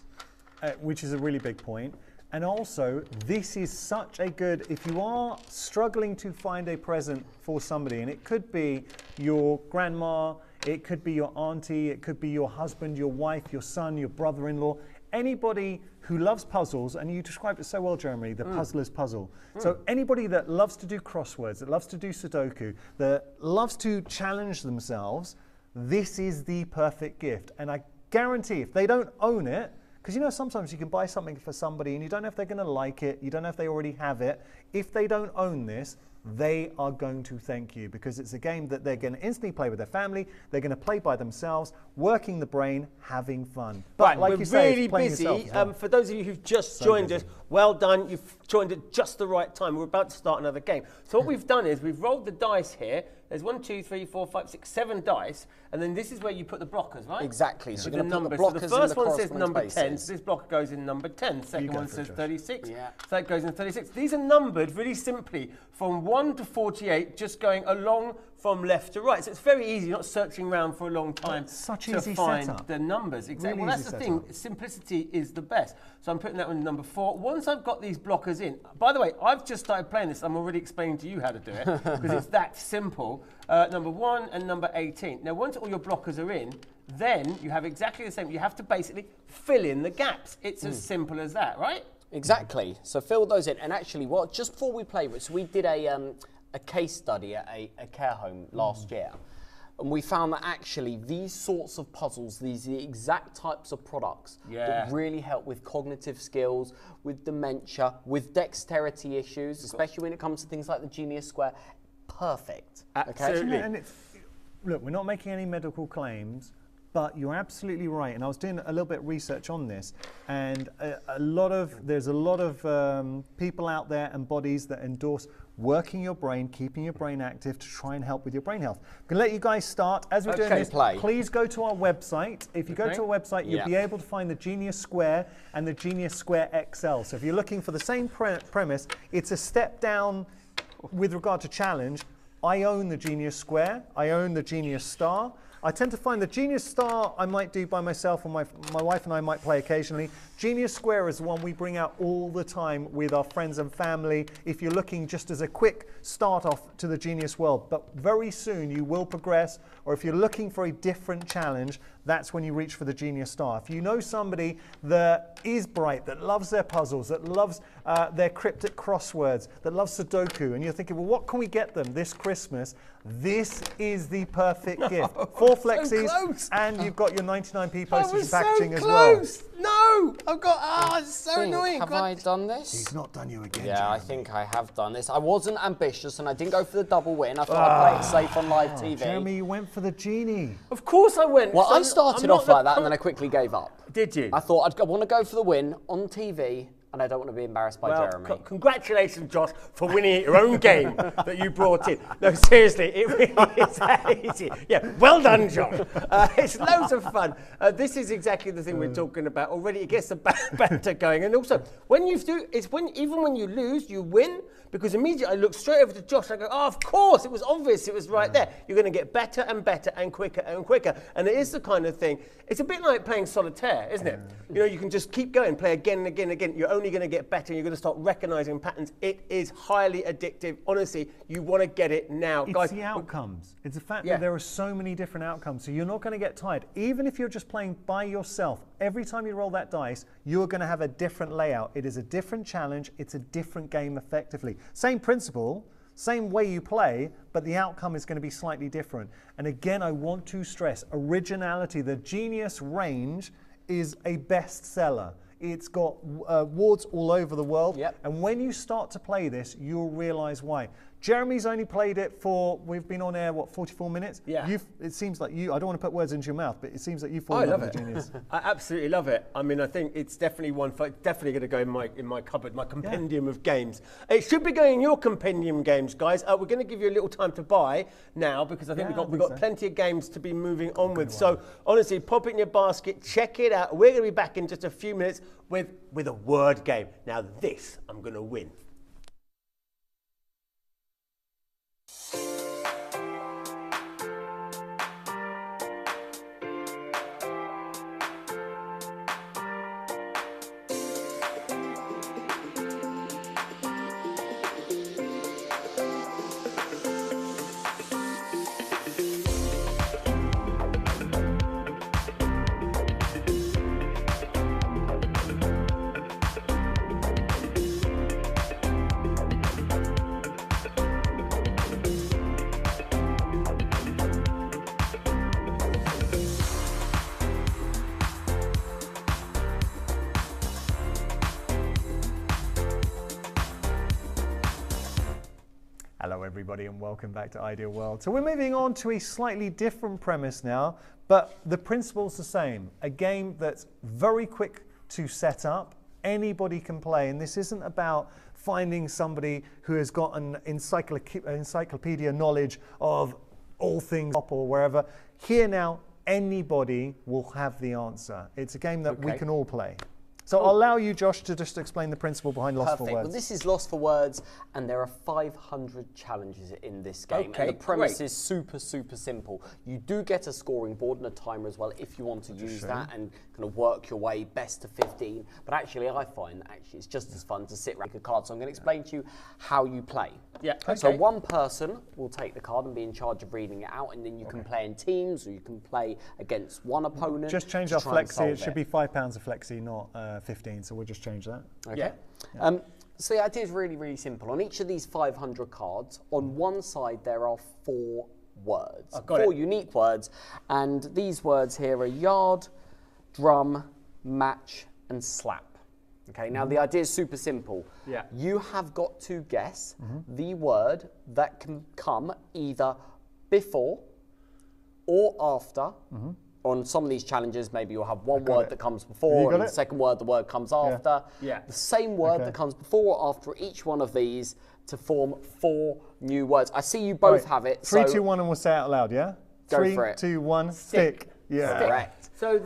which is a really big point. And also, this is such a good, if you are struggling to find a present for somebody, and it could be your grandma, it could be your auntie, it could be your husband, your wife, your son, your brother-in-law, anybody who loves puzzles, and you described it so well, Jeremy, the puzzler's puzzle. So anybody that loves to do crosswords, that loves to do Sudoku, that loves to challenge themselves, this is the perfect gift. And I guarantee if they don't own it, because you know sometimes you can buy something for somebody and you don't know if they're going to like it, you don't know if they already have it. If they don't own this, they are going to thank you because it's a game that they're going to instantly play with their family, they're going to play by themselves, working the brain, having fun. But Right, like we're you say, it's really playing busy. yourself as well. For those of you who've just So joined busy. us, well done. You've joined at just the right time. We're about to start another game. So what we've done is we've rolled the dice here. There's 1, 2, 3, 4, 5, 6, 7 dice, and then this is where you put the blockers, right? Exactly. So With you're going to put the numbers. blockers So the first in the one says corresponding number 10, spaces. so this blocker goes in number 10. Second go one for it, says Josh. 36, Yeah. so that goes in 36. These are numbered really simply from 1 to 48, just going along from left to right. So it's very easy, you're not searching around for a long time Such to easy find setup. the numbers. Exactly. Really Well, that's easy the thing. setup. Simplicity is the best. So I'm putting that one in number 4. Once I've got these blockers in, by the way, I've just started playing this. I'm already explaining to you how to do it because it's that simple. Number 1 and number 18. Now, once all your blockers are in, then you have exactly the same. You have to basically fill in the gaps. It's as simple as that, right? Exactly. So fill those in. And actually, just before we play, so we did a case study at a care home last year. And we found that actually these sorts of puzzles, these are the exact types of products that really help with cognitive skills, with dementia, with dexterity issues, especially when it comes to things like the Genius Square. Perfect. Absolutely. And look, we're not making any medical claims, but you're absolutely right. And I was doing a little bit of research on this, and there's a lot of people out there and bodies that endorse working your brain, keeping your brain active to try and help with your brain health. I'm going to let you guys start. As we're doing this, please go to our website. If you go to our website, you'll be able to find the Genius Square and the Genius Square XL. So if you're looking for the same premise, it's a step down with regard to challenge. I own the Genius Square. I own the Genius Star. I tend to find the Genius Star I might do by myself, or my wife and I might play occasionally. Genius Square is the one we bring out all the time with our friends and family if you're looking just as a quick start off to the Genius world. But very soon you will progress, or if you're looking for a different challenge, that's when you reach for the Genius Star. If you know somebody that is bright, that loves their puzzles, that loves their cryptic crosswords, that loves Sudoku, and you're thinking, well, what can we get them this Christmas? This is the perfect gift. 4 Flexies, close. And you've got your 99p postage and packaging as well. No, I've got, it's so annoying. Have I done this? He's not done you again, Yeah, Jeremy. I think I have done this. I wasn't ambitious and I didn't go for the double win. I thought I'd play it safe on live TV. Jeremy, you went for the genie. Of course I went. Well, So I started off like that and then I quickly gave up. Did you? I thought I want to go for the win on TV and I don't want to be embarrassed by Jeremy. Congratulations, Josh, for winning your own game that you brought in. No, seriously, it really is easy. Yeah, well done, Josh. It's loads of fun. This is exactly the thing we're talking about. Already, it gets the banter going. And also, when you do, even when you lose, you win. Because immediately I look straight over to Josh and I go, oh, of course, it was obvious, it was right there. You're going to get better and better and quicker and quicker. And it is the kind of thing, it's a bit like playing solitaire, isn't it? You know, you can just keep going, play again and again and again. You're only going to get better and you're going to start recognizing patterns. It is highly addictive. Honestly, you want to get it now. It's guys, the outcomes. It's the fact that there are so many different outcomes. So you're not going to get tired. Even if you're just playing by yourself, every time you roll that dice, you're going to have a different layout. It is a different challenge. It's a different game effectively. Same principle, same way you play, but the outcome is going to be slightly different. And again, I want to stress originality. The Genius range is a bestseller. It's got awards all over the world. And when you start to play this, you'll realize why. Jeremy's only played it for, we've been on air, 44 minutes? Yeah. It seems like I don't want to put words into your mouth, but it seems like you've fallen in love with Genius. I absolutely love it. I mean, I think it's definitely definitely going to go in my cupboard, my compendium of games. It should be going in your compendium games, guys. We're going to give you a little time to buy now because I think we've got plenty of games to be moving on with. So honestly, pop it in your basket, check it out. We're going to be back in just a few minutes with a word game. Now this, I'm going to win. Hello everybody and welcome back to Ideal World. So we're moving on to a slightly different premise now, but the principle's the same. A game that's very quick to set up, anybody can play, and this isn't about finding somebody who has got an encyclopedia knowledge of all things or wherever. Here now, anybody will have the answer. It's a game that we can all play. So I'll allow you, Josh, to just explain the principle behind Lost for Words. Well, this is Lost for Words, and there are 500 challenges in this game. And the premise is super, super simple. You do get a scoring board and a timer as well if you want to use that and kind of work your way best to 15. But actually, I find that it's just as fun to sit around a card. So I'm going to explain to you how you play. So one person will take the card and be in charge of reading it out, and then you can play in teams, or you can play against one opponent. Just change our flexi. It should be £5 a flexi, not 15. So we'll just change that. So the idea is really, really simple. On each of these 500 cards, on one side there are 4 words. I've got Four it. unique words. And these words here are yard, drum, match, and slap. Okay, now the idea is super simple. Yeah. You have got to guess the word that can come either before or after. On some of these challenges, maybe you'll have one word that comes before, got and it? the second word, the word comes after. Yeah. The same word that comes before or after each one of these to form 4 new words. I see you both have it. 3, so 2, 1, and we'll say it out loud, yeah? Go 3, for it. 2, 1, stick. Yeah. Correct. So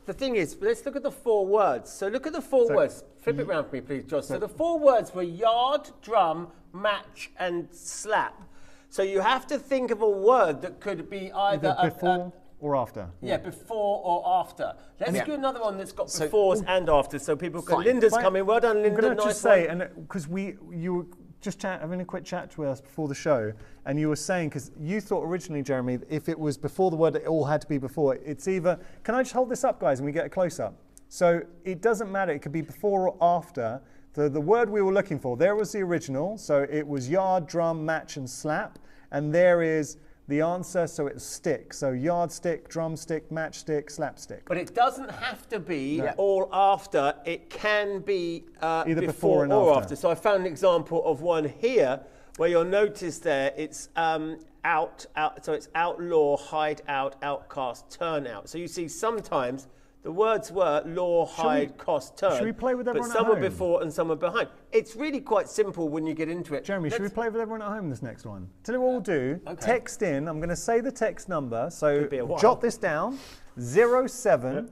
the thing is, let's look at the 4 words. So look at the 4 words. Flip it round for me, please, Josh. So the 4 words were yard, drum, match, and slap. So you have to think of a word that could be either Either before or after. before or after. Let's do another one that's got So- befores and afters, so people can. Fine. Linda's Fine. coming. Well done, Linda. I'm going to nice just say, one. and because you were just having a quick chat with us before the show, and you were saying, because you thought originally, Jeremy, if it was before the word, it all had to be before. It's either, can I just hold this up, guys, and we get a close up? So it doesn't matter, it could be before or after. The word we were looking for, there was the original, so it was yard, drum, match, and slap, and there is the answer, so it's stick. So yard stick, drum stick, match stick, slap stick. But it doesn't have to be all after. It can be Either before and or after. after. So I found an example of one here where you'll notice there it's out. So it's outlaw, hide out, outcast, turn out. So you see sometimes the words were law, hide, cost, turn. should we play with everyone But at some are home? before and some are behind. It's really quite simple when you get into it. Jeremy, should we play with everyone at home this next one? Tell you what we'll do. Okay. Text in. I'm going to say the text number. So be a while. jot this down: 07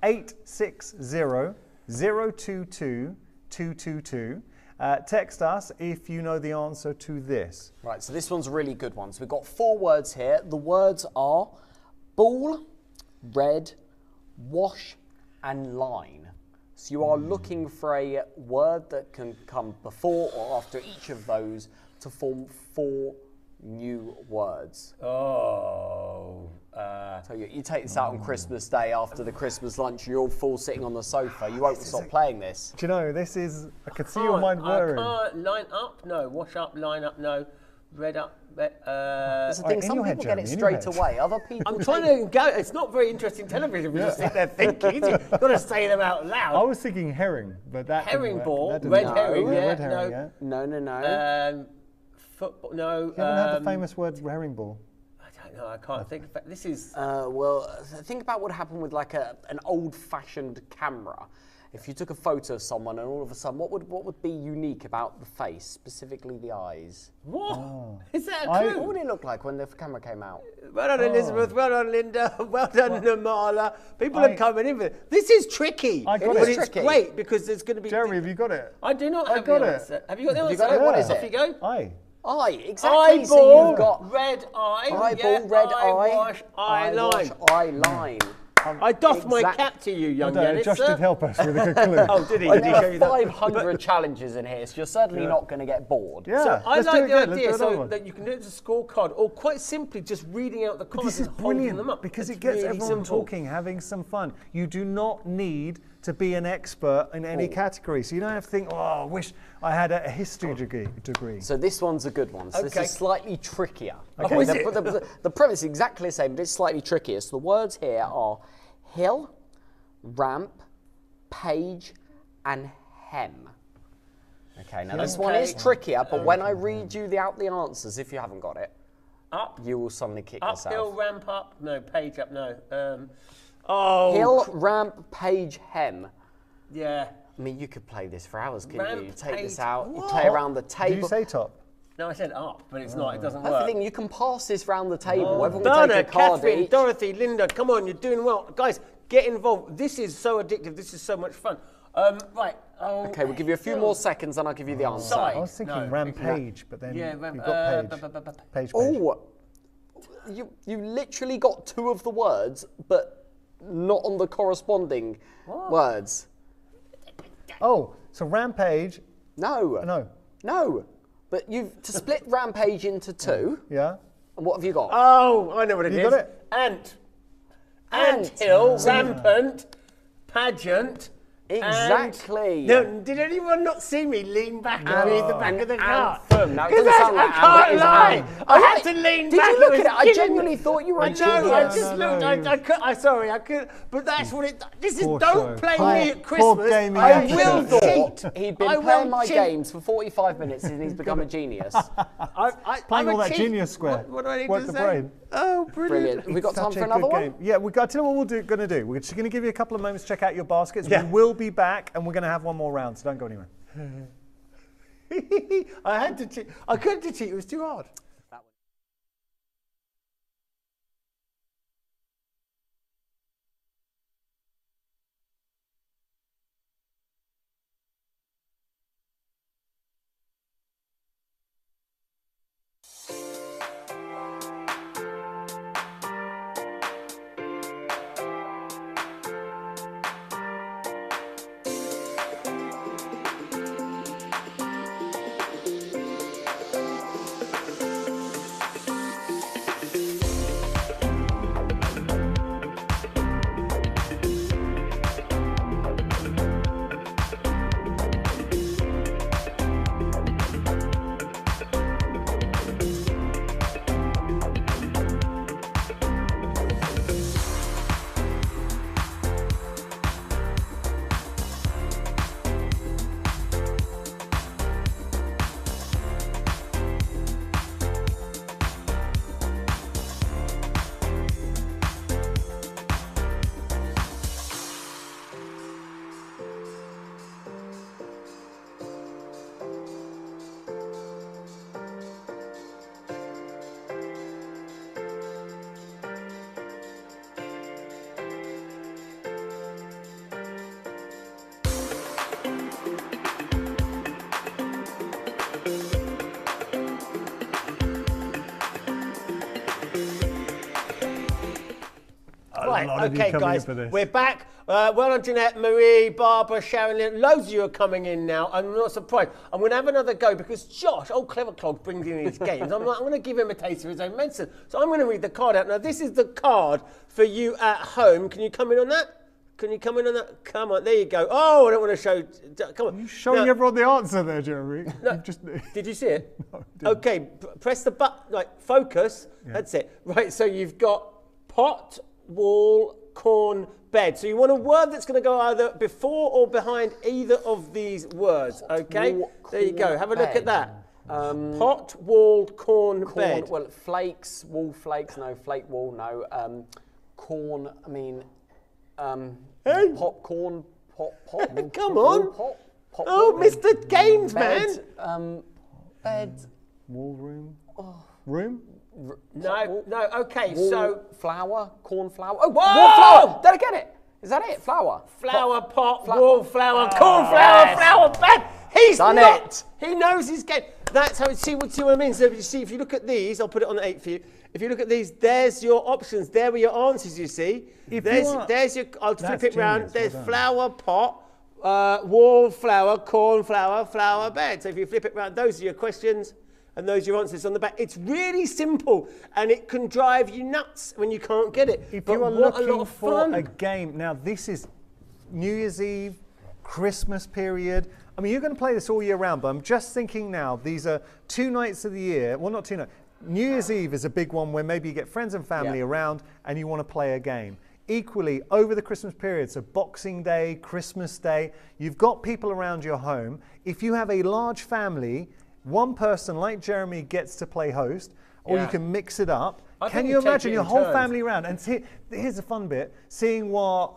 860 022 222. Text us if you know the answer to this. Right, so this one's a really good one. So we've got 4 words here. The words are ball, red, wash, and line. So you are looking for a word that can come before or after each of those to form 4 new words. So you take this out on Christmas Day after the Christmas lunch, you're all full sitting on the sofa, you won't stop playing this. Do you know, this is, I could see your mind I whirring. can't. Line up, no. Wash up, line up, no. Red up, That's the Right, thing, in some your people head, get it Jeremy, in your straight head. away, other people... I'm trying to go. It's not very interesting television. We just sit there thinking. You've got to say them out I loud. was thinking herring, but that didn't Herring work. ball, That didn't red work. herring, yeah, red herring, no. yeah. No. Football, no. You haven't heard the famous word herring ball? I don't know. I can't think. Of, this is. Well, think about what happened with like an old-fashioned camera. If you took a photo of someone and all of a sudden, what would be unique about the face, specifically the eyes? What? Is that a I- clue? What would it look like when the camera came out? Well done, Elizabeth. Well done, Linda. Well done, Namala. People I- are coming in with it. This is tricky. I got but it. it's Tricky. great because there's going to be. Jeremy, have you got it? I do not I have got the it. answer. Have you got the answer? You got it? What is Off it? you go. Aye. Eye, exactly. Eyeball, So you've got red eye, eyeball, red eye, wash, eye line. eye line. I doffed my Exact- cap to you, I young don't know, Yanis, Josh sir. did help us with a good clue. Oh, did he? And Did he there show are you that? 500 challenges in here, so you're certainly not going to get bored. Yeah, So I let's do like it the again. Let's do idea another so one. that you can do it as a scorecard, or quite simply just reading out the But comments this is and holding them brilliant up. because It's it gets really everyone simple. talking, having some fun. You do not need to be an expert in any category, so you don't have to think, "Oh, I wish I had a history degree." So this one's a good one. So Okay. this is slightly trickier. Okay. Oh, is it? The premise is exactly the same, but it's slightly trickier. So the words here are hill, ramp, page, and hem. Okay, now this one is Okay. trickier, but when I read you out the answers, if you haven't got it, Up, you will suddenly kick uphill, yourself. ramp up. No, page up. No. Hill, ramp, page, hem. Yeah. I mean, you could play this for hours, couldn't Ramp, you? You take this page, out, you what? play around the Did table. you say top? No, I said up, but it's not. It doesn't That's the work. thing, you can pass this round the table. Everyone can Donna, take a card Catherine, each. Dorothy, Linda, come on, you're doing well. Guys, get involved. This is so addictive. This is so much fun. Right. Oh, Okay, we'll give you a few more seconds and I'll give you the answer. Side. I was thinking No, rampage, but then Yeah, you've ramp- got page. Page. Oh, you literally got 2 of the words, but not on the corresponding words. Oh, so rampage. No. No. But to split rampage into 2, Yeah. and what have you got? Oh, I know what it is. You got it? Ant. Ant. Anthill, rampant, pageant, Exactly. No, did anyone not see me lean back and read the back of the card? Anthem. Now, it Because doesn't sound like I can't Anthem, it is lie. Anthem. I had to lean Did back. you look was at it? I killing genuinely me. thought you were a I know. I genius. just looked. I could. I sorry. I could. But that's what it. This is. Poor Don't show. play Poor- me at poor Christmas. gaming I episode. will thought cheat. he'd been I playing will my cheat. games for 45 minutes and he's become a genius. I'm Playing a all that cheat. genius square. What do I need Work to the say? brain. Oh, brilliant. Brilliant. Have we got time Such for a another good one? game. Yeah, I tell you what we're going to do. We're just going to give you a couple of moments to check out your baskets. Yeah. We will be back, and we're going to have one more round, so don't go anywhere. I had to cheat. I couldn't cheat. It was too hard. Right, lot of you okay, coming in guys, for this. we're back. Well done, Jeanette, Marie, Barbara, Sharon, Lynn. Loads of you are coming in now. I'm not surprised. I'm going to have another go because Josh, old Clever Clog, brings in these games. I'm going to give him a taste of his own medicine. So I'm going to read the card out. Now, this is the card for you at home. Can you come in on that? Can you come in on that? Come on, there you go. Oh, I don't want to show. Come on. You're showing Now- everyone the answer there, Jeremy. You've just, Did you see it? No, I didn't. Okay, press the button, like focus. That's it. Right, so you've got pot, wall, corn, bed. So you want a word that's going to go either before or behind either of these words, okay? wall, There you go. corn, Have a look at bed. that. Pot, wall, corn, bed. Well, flakes, wall flakes, no. Flake wall, no. Corn, I mean, Hey. popcorn, pop. Come on. Pop, Oh, Mr. Games, man. bed, bed, wall room. Room? No, okay, wall, so flour, corn flour. Oh, Whoa! wall flour. Did I get it? Is that it? Flour. flower pot, Fla- wall flower, corn flower, yes. flower bed. He's Done not. it. He knows his game. That's how. See what I mean? So if you see, if you look at these, I'll put it on 8 for you. If you look at these, there's your options. There are your answers. You see. If there's you are- there's your. I'll flip That's it round. genius, well There's done. flower pot, wall flower, corn flower, flower bed. So if you flip it round, those are your questions. And those are your answers on the back. It's really simple, and it can drive you nuts when you can't get it. If but you are what a lot looking of for fun! a game, now this is New Year's Eve, Christmas period. I mean, you're going to play this all year round, but I'm just thinking now, these are 2 nights of the year. Well, not 2 nights. New Year's Eve is a big one where maybe you get friends and family Yeah. around and you want to play a game. Equally, over the Christmas period, so Boxing Day, Christmas Day, you've got people around your home. If you have a large family, one person like Jeremy gets to play host, or you Yeah. can mix it up. I Can think you we take imagine it your in whole turns. family around? And here's the fun bit: seeing what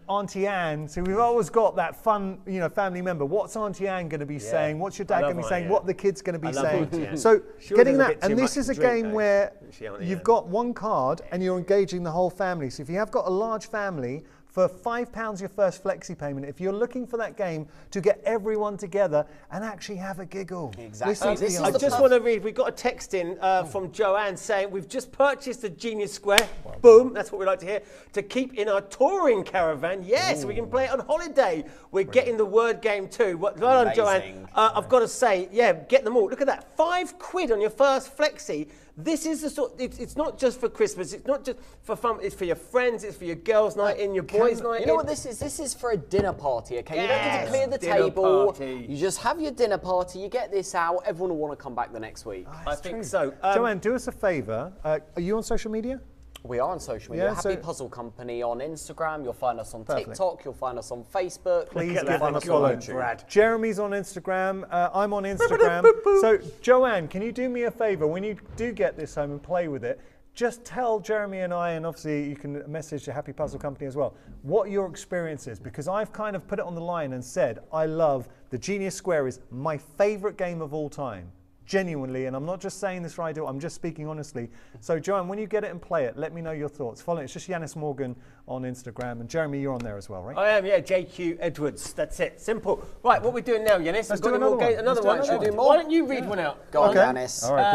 Auntie Anne. So we've always got that fun, family member. What's Auntie Anne going to be saying? What's your dad I going to love be saying? Auntie What Anne. the kids going to I be love saying? Auntie Anne. So She getting always that, has a bit and too this much is a to drink, game though. where She Auntie you've Anne. got one card and you're engaging the whole family. So if you have got a large family, for £5 your first flexi payment, if you're looking for that game to get everyone together and actually have a giggle. Exactly. Listen to This the is I the answers. just want to read, we got a text in from Joanne saying, we've just purchased a Genius Square, boom, that's what we like to hear, to keep in our touring caravan. Yes, we can play it on holiday. We're getting the word game too. Well done, Joanne. Amazing. I've got to say, yeah, get them all. Look at that, £5 on your first flexi. This is the sort. It's not just for Christmas. It's not just for fun. It's for your friends. It's for your girls' night in, your boys' night in. You know what this is? This is for a dinner party, okay? You don't need Yes, to clear the dinner table. party. You just have your dinner party. You get this out. Everyone will want to come back the next week. I think so. Joanne, do us a favour. Are you on social media? We are on social media. Yeah, Happy so- Puzzle Company on Instagram. You'll find us on Perfect. TikTok. You'll find us on Facebook. Please You'll give find them a us on follow. YouTube. Jeremy's on Instagram. I'm on Instagram. So, Joanne, can you do me a favour? When you do get this home and play with it, just tell Jeremy and I, and obviously you can message the Happy Puzzle Company as well, what your experience is. Because I've kind of put it on the line and said, I love the Genius Square is my favourite game of all time. Genuinely, and I'm not just saying this right, I'm just speaking honestly. So, Joanne, when you get it and play it, let me know your thoughts. Follow it. It's just Yanis Morgan on Instagram. And Jeremy, you're on there as well, right? I am, yeah, JQ Edwards. That's it. Simple. Right, what we're doing now, Yanis? Let's We've got do any more another one. Another Let's do one. another Should we one. do more? Why don't you read one out? Go on, Okay. Yanis. All right,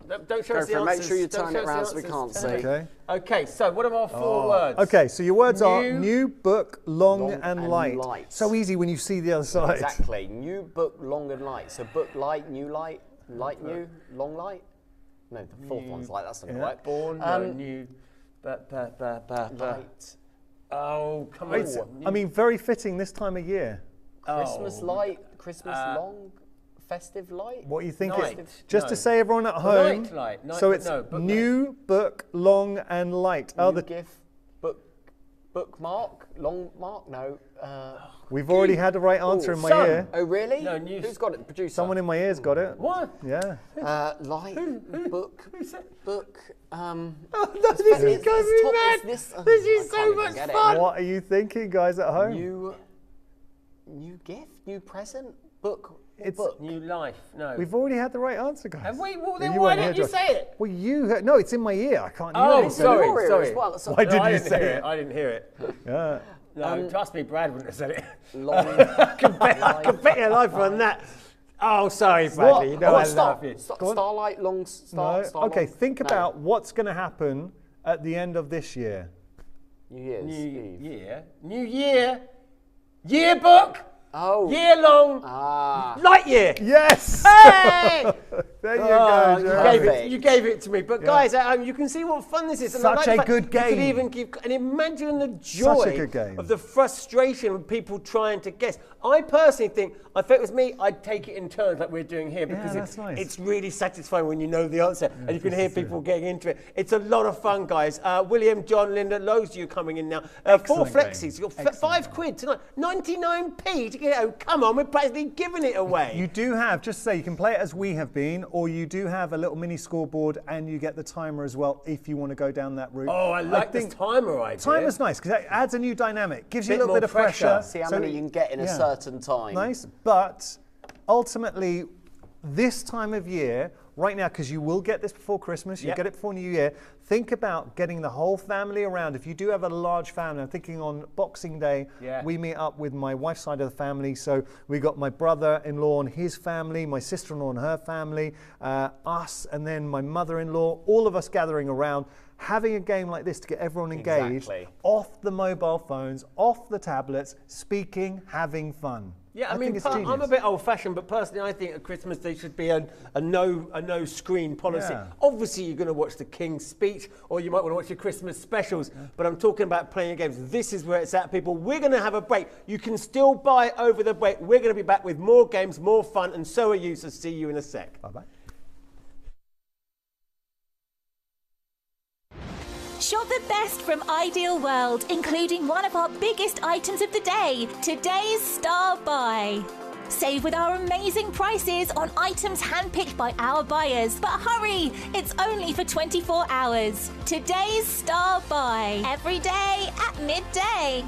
brilliant. Don't show us the Go for it. answers. Make sure you Don't turn show it us the around so we answers. can't see. Okay. Okay, so what are our 4 words? Okay, so your words are New- new, book, long, Long and and light. light. So easy when you see the other side. Exactly. New book, long and light. So book light, new light, light new, long light. No, the fourth one's light. That's not going to work. Born, no, new, Light. Oh, come It's- on. I mean, very fitting this time of year. Christmas light, Christmas long, festive light. What you think Night. it just No. to say everyone at home. Night light. Night, so but it's no, book new, book, long, and light. New Oh, the, gift, bookmark, long mark. No. we've already had the right answer in my sun. ear. Oh really? No, new- Who's got it? Producer. Someone in my ear's got it. What? Yeah. Light, book, book. Oh, no, this is going to it's be top- mad. it's this- This I is can't so even much get it. fun. What are you thinking, guys at home? New gift, new present, book. It's- book. New life. No. We've already had the right answer, guys. Have we? Well, Yeah, then you why weren't don't here, you Josh. say it? Well, you heard, no, it's in my ear. I can't hear Oh, it. sorry, Your ear sorry. as well, so- Why did I you didn't say hear it? I didn't hear it. Yeah. No, trust me, Brad wouldn't have said it. Long. I can bet your life on that. Oh, sorry, Bradley. You know Oh, I star- love you. Go on. Starlight, long No. star. Star Okay, long? think No. about what's going to happen at the end of this year. New Year's New Eve. year. New year. Yearbook. Oh. Year long. Ah. Light year. Yes! Hey! There you Oh, go, Jeremy. Perfect. you gave it to me. But guys, at home, you can see what fun this is. And I Such like the a fact good You could game. even give, and imagine the joy Such a good game. of the frustration of people trying to guess. I personally think, if it was me, I'd take it in turns like we're doing here because that's nice. it's really satisfying when you know the answer and you can hear people getting into it. It's a lot of fun, guys. William, John, Linda, loads of you coming in now. 4 Excellent flexis. game. You've got £5 tonight. 99p to get it home. Come on, we're practically giving it away. You do have, just to say, you can play it as we have been, or you do have a little mini scoreboard and you get the timer as well if you want to go down that route. Oh, I like this timer idea. Timer's nice because it adds a new dynamic, gives you a Bit little more bit of pressure. pressure. See how So- many you can get in a yeah. certain time. Nice, but ultimately, this time of year, right now, because you will get this before Christmas, you Yep. get it before New Year, think about getting the whole family around. If you do have a large family, I'm thinking on Boxing Day, Yeah. we meet up with my wife's side of the family. So we got my brother-in-law and his family, my sister-in-law and her family, us, and then my mother-in-law, all of us gathering around, having a game like this to get everyone engaged, Exactly. off the mobile phones, off the tablets, speaking, having fun. Yeah, I think mean, it's I'm genius. a bit old-fashioned, but personally, I think at Christmas there should be a no screen policy. Yeah. Obviously, you're going to watch the King's Speech, or you might want to watch your Christmas specials. But I'm talking about playing games. This is where it's at, people. We're going to have a break. You can still buy over the break. We're going to be back with more games, more fun, and so are you. So see you in a sec. Bye-bye. Shop the best from Ideal World, including one of our biggest items of the day, today's Star Buy. Save with our amazing prices on items handpicked by our buyers. But hurry, it's only for 24 hours. Today's Star Buy, every day at midday.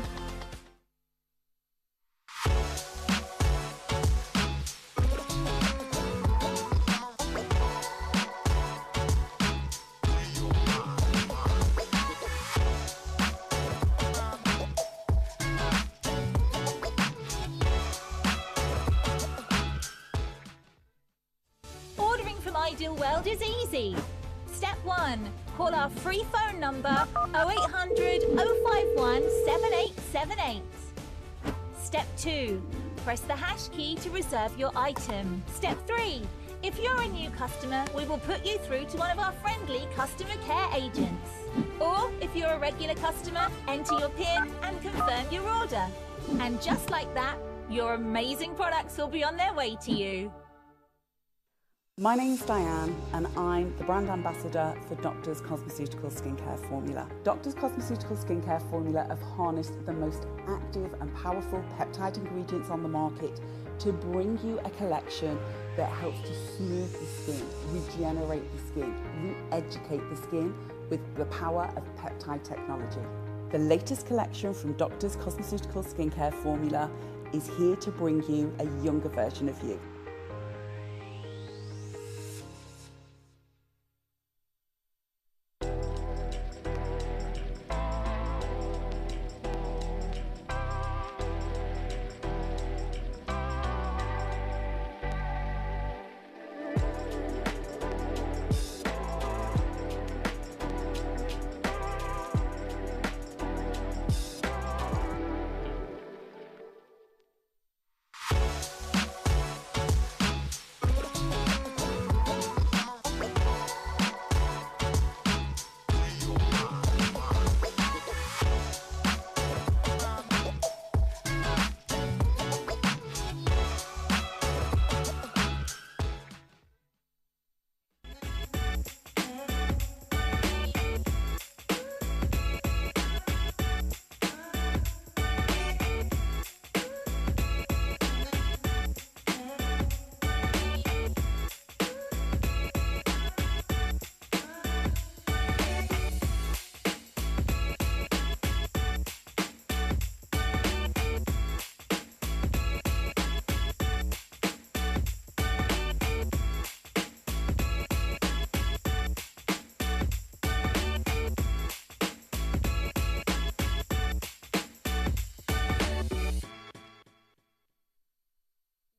Ordering from Ideal World is easy. Step 1. Call our free phone number 0800 051 7878. Step 2. Press the hash key to reserve your item. Step 3. If you're a new customer, we will put you through to one of our friendly customer care agents. Or if you're a regular customer, enter your PIN and confirm your order. And just like that, your amazing products will be on their way to you. My name's Diane and I'm the brand ambassador for Doctors Cosmeceutical Skincare Formula. Doctors Cosmeceutical Skincare Formula have harnessed the most active and powerful peptide ingredients on the market to bring you a collection that helps to smooth the skin, regenerate the skin, re-educate the skin with the power of peptide technology. The latest collection from Doctors Cosmeceutical Skincare Formula is here to bring you a younger version of you.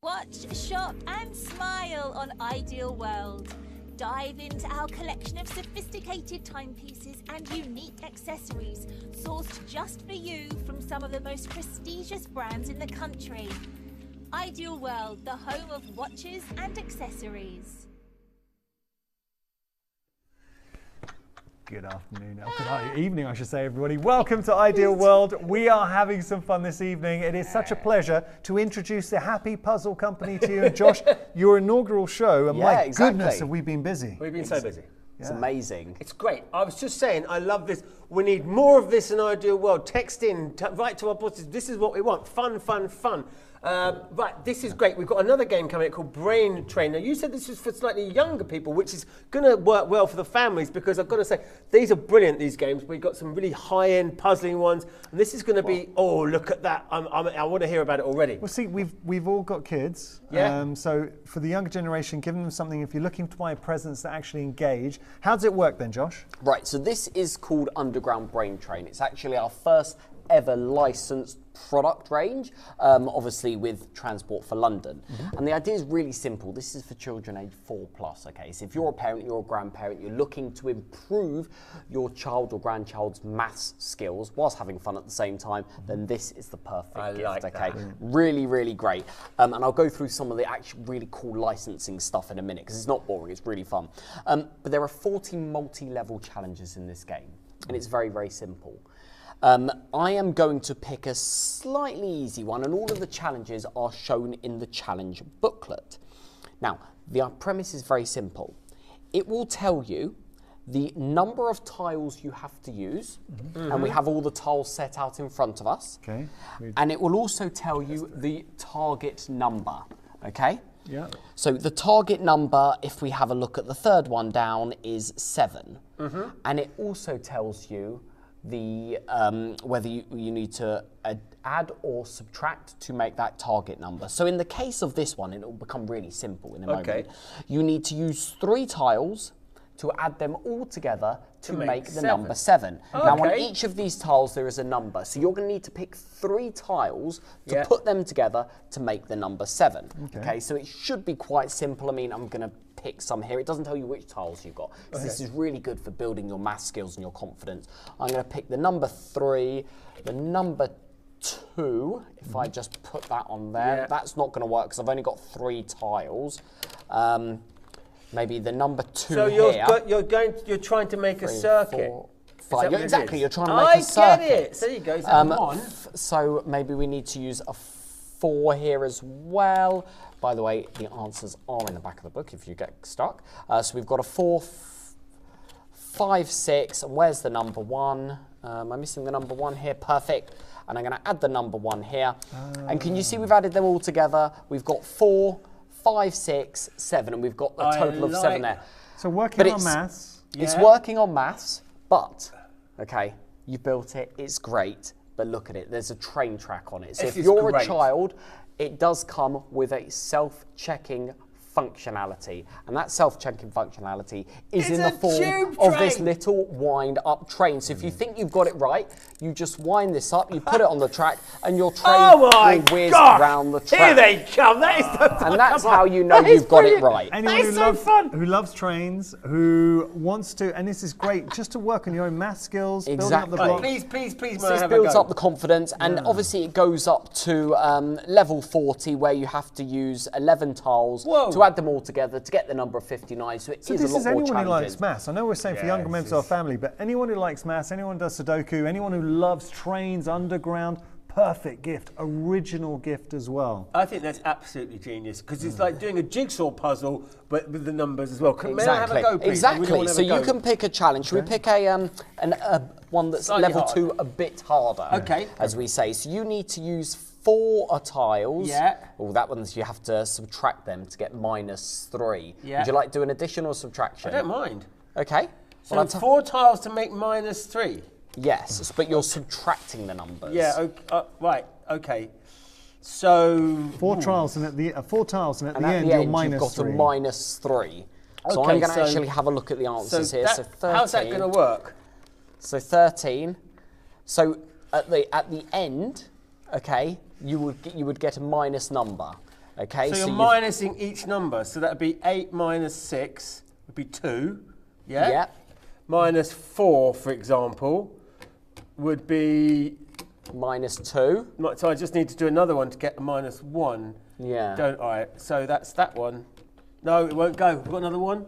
Watch, shop and smile on Ideal World. Dive into our collection of sophisticated timepieces and unique accessories sourced just for you from some of the most prestigious brands in the country. Ideal World, the home of watches and accessories. Good afternoon, good evening, I should say, everybody. Welcome to Ideal World. We are having some fun this evening. It is such a pleasure to introduce the Happy Puzzle Company to you. And Josh, your inaugural show, and my goodness, have we been busy. We've been so busy. It's amazing. It's great. I was just saying, I love this. We need more of this in Ideal World. Text in, write to our bosses. This is what we want. Fun, fun, fun. Right, this is great. We've got another game coming called Brain Train. Now, you said this was for slightly younger people, which is going to work well for the families because I've got to say, these are brilliant, these games. We've got some really high-end puzzling ones. And this is going to be, oh, look at that. I want to hear about it already. Well, see, we've all got kids. Yeah. So for the younger generation, giving them something, if you're looking to buy presents that actually engage. How does it work then, Josh? Right, so this is called Underground Brain Train. It's actually our first ever licensed product range, obviously with Transport for London. And the idea is really simple. This is for children aged 4+, okay? So if you're a parent, you're a grandparent, you're looking to improve your child or grandchild's maths skills whilst having fun at the same time, then this is the perfect gift, like okay? that. Really, really great. And I'll go through some of the actual really cool licensing stuff in a minute because it's not boring, it's really fun. But there are 40 multi-level challenges in this game, and it's very, very simple. I am going to pick a slightly easy one, and all of the challenges are shown in the challenge booklet. Now, the premise is very simple. It will tell you the number of tiles you have to use, and we have all the tiles set out in front of us. Okay. And it will also tell you the target number, okay? Yeah. So the target number, if we have a look at the third one down, is 7. And it also tells you the whether you need to add or subtract to make that target number. So in the case of this one, it will become really simple in a moment. You need to use 3 tiles to add them all together to make the number 7. Now on each of these tiles there is a number, so you're going to need to pick 3 tiles to put them together to make the number 7. Okay, so it should be quite simple. I mean, I'm going to pick some here. It doesn't tell you which tiles you've got. So this is really good for building your math skills and your confidence. I'm going to pick the number 3, the number 2, if I just put that on there. That's not going to work because I've only got 3 tiles. maybe the number 2 So here. you're trying to make a 3, circuit. 4, Is 5. that what it Exactly, is? you're trying to make a circuit. I get it. So there you go. So one. So maybe we need to use a 4 here as well. By the way, the answers are in the back of the book if you get stuck. So we've got a 4, 5, 6, and where's the number 1? I'm missing the number 1 here. Perfect. And I'm going to add the number 1 here. And can you see we've added them all together? We've got 4, 5, 6, 7, and we've got a total of 7 there. So working on maths. It's working on maths, but, okay, you built it, it's great, but look at it, there's a train track on it. So if you're a child, it does come with a self-checking functionality, and that self-checking functionality is in the form of this little wind-up train. So if you think you've got it right, you just wind this up, you put it on the track, and your train will whiz around the track. Here they come. That is so fun. And that's how you know you've got it right. Anyone who loves trains, who wants to, and this is great, just to work on your own math skills, building up the blocks. Please, So this builds up the confidence, and obviously it goes up to level 40, where you have to use 11 tiles to add them all together to get the number of 59. So this is anyone who likes maths. I know we're saying for younger members of our family, but anyone who likes maths, anyone who does Sudoku, anyone who loves trains, underground, perfect gift, original gift as well. I think that's absolutely genius, because it's like doing a jigsaw puzzle, but with the numbers as well. May I have Exactly. a go, please? Exactly. So you can pick a challenge. Should we pick a one that's Slightly level hard. 2, a bit harder? Okay. As we say. So you need to use 4 tiles. Yeah. Oh, that one's you have to subtract them to get -3. Yeah. Would you like to do an addition or subtraction? I don't mind. Okay. So Well, 4 tiles to make -3. yes, but you're subtracting the numbers. Yeah. Okay, right. Okay. So 4 tiles, and at the 4 tiles, and at And the at end the you're end, you've got -3. a -3. So Okay, I'm going to so- actually have a look at the answers here. So 13. how's that going to work? So 13. So at the end, okay, you would get a minus number. Okay. So you're you've- minusing each number. So that would be 8 minus 6 would be 2. Yeah. Yeah. Minus 4, for example, would be. -2. So I just need to do another one to get a -1. Yeah. Don't I? So that's that one. No, it won't go. We've got another one.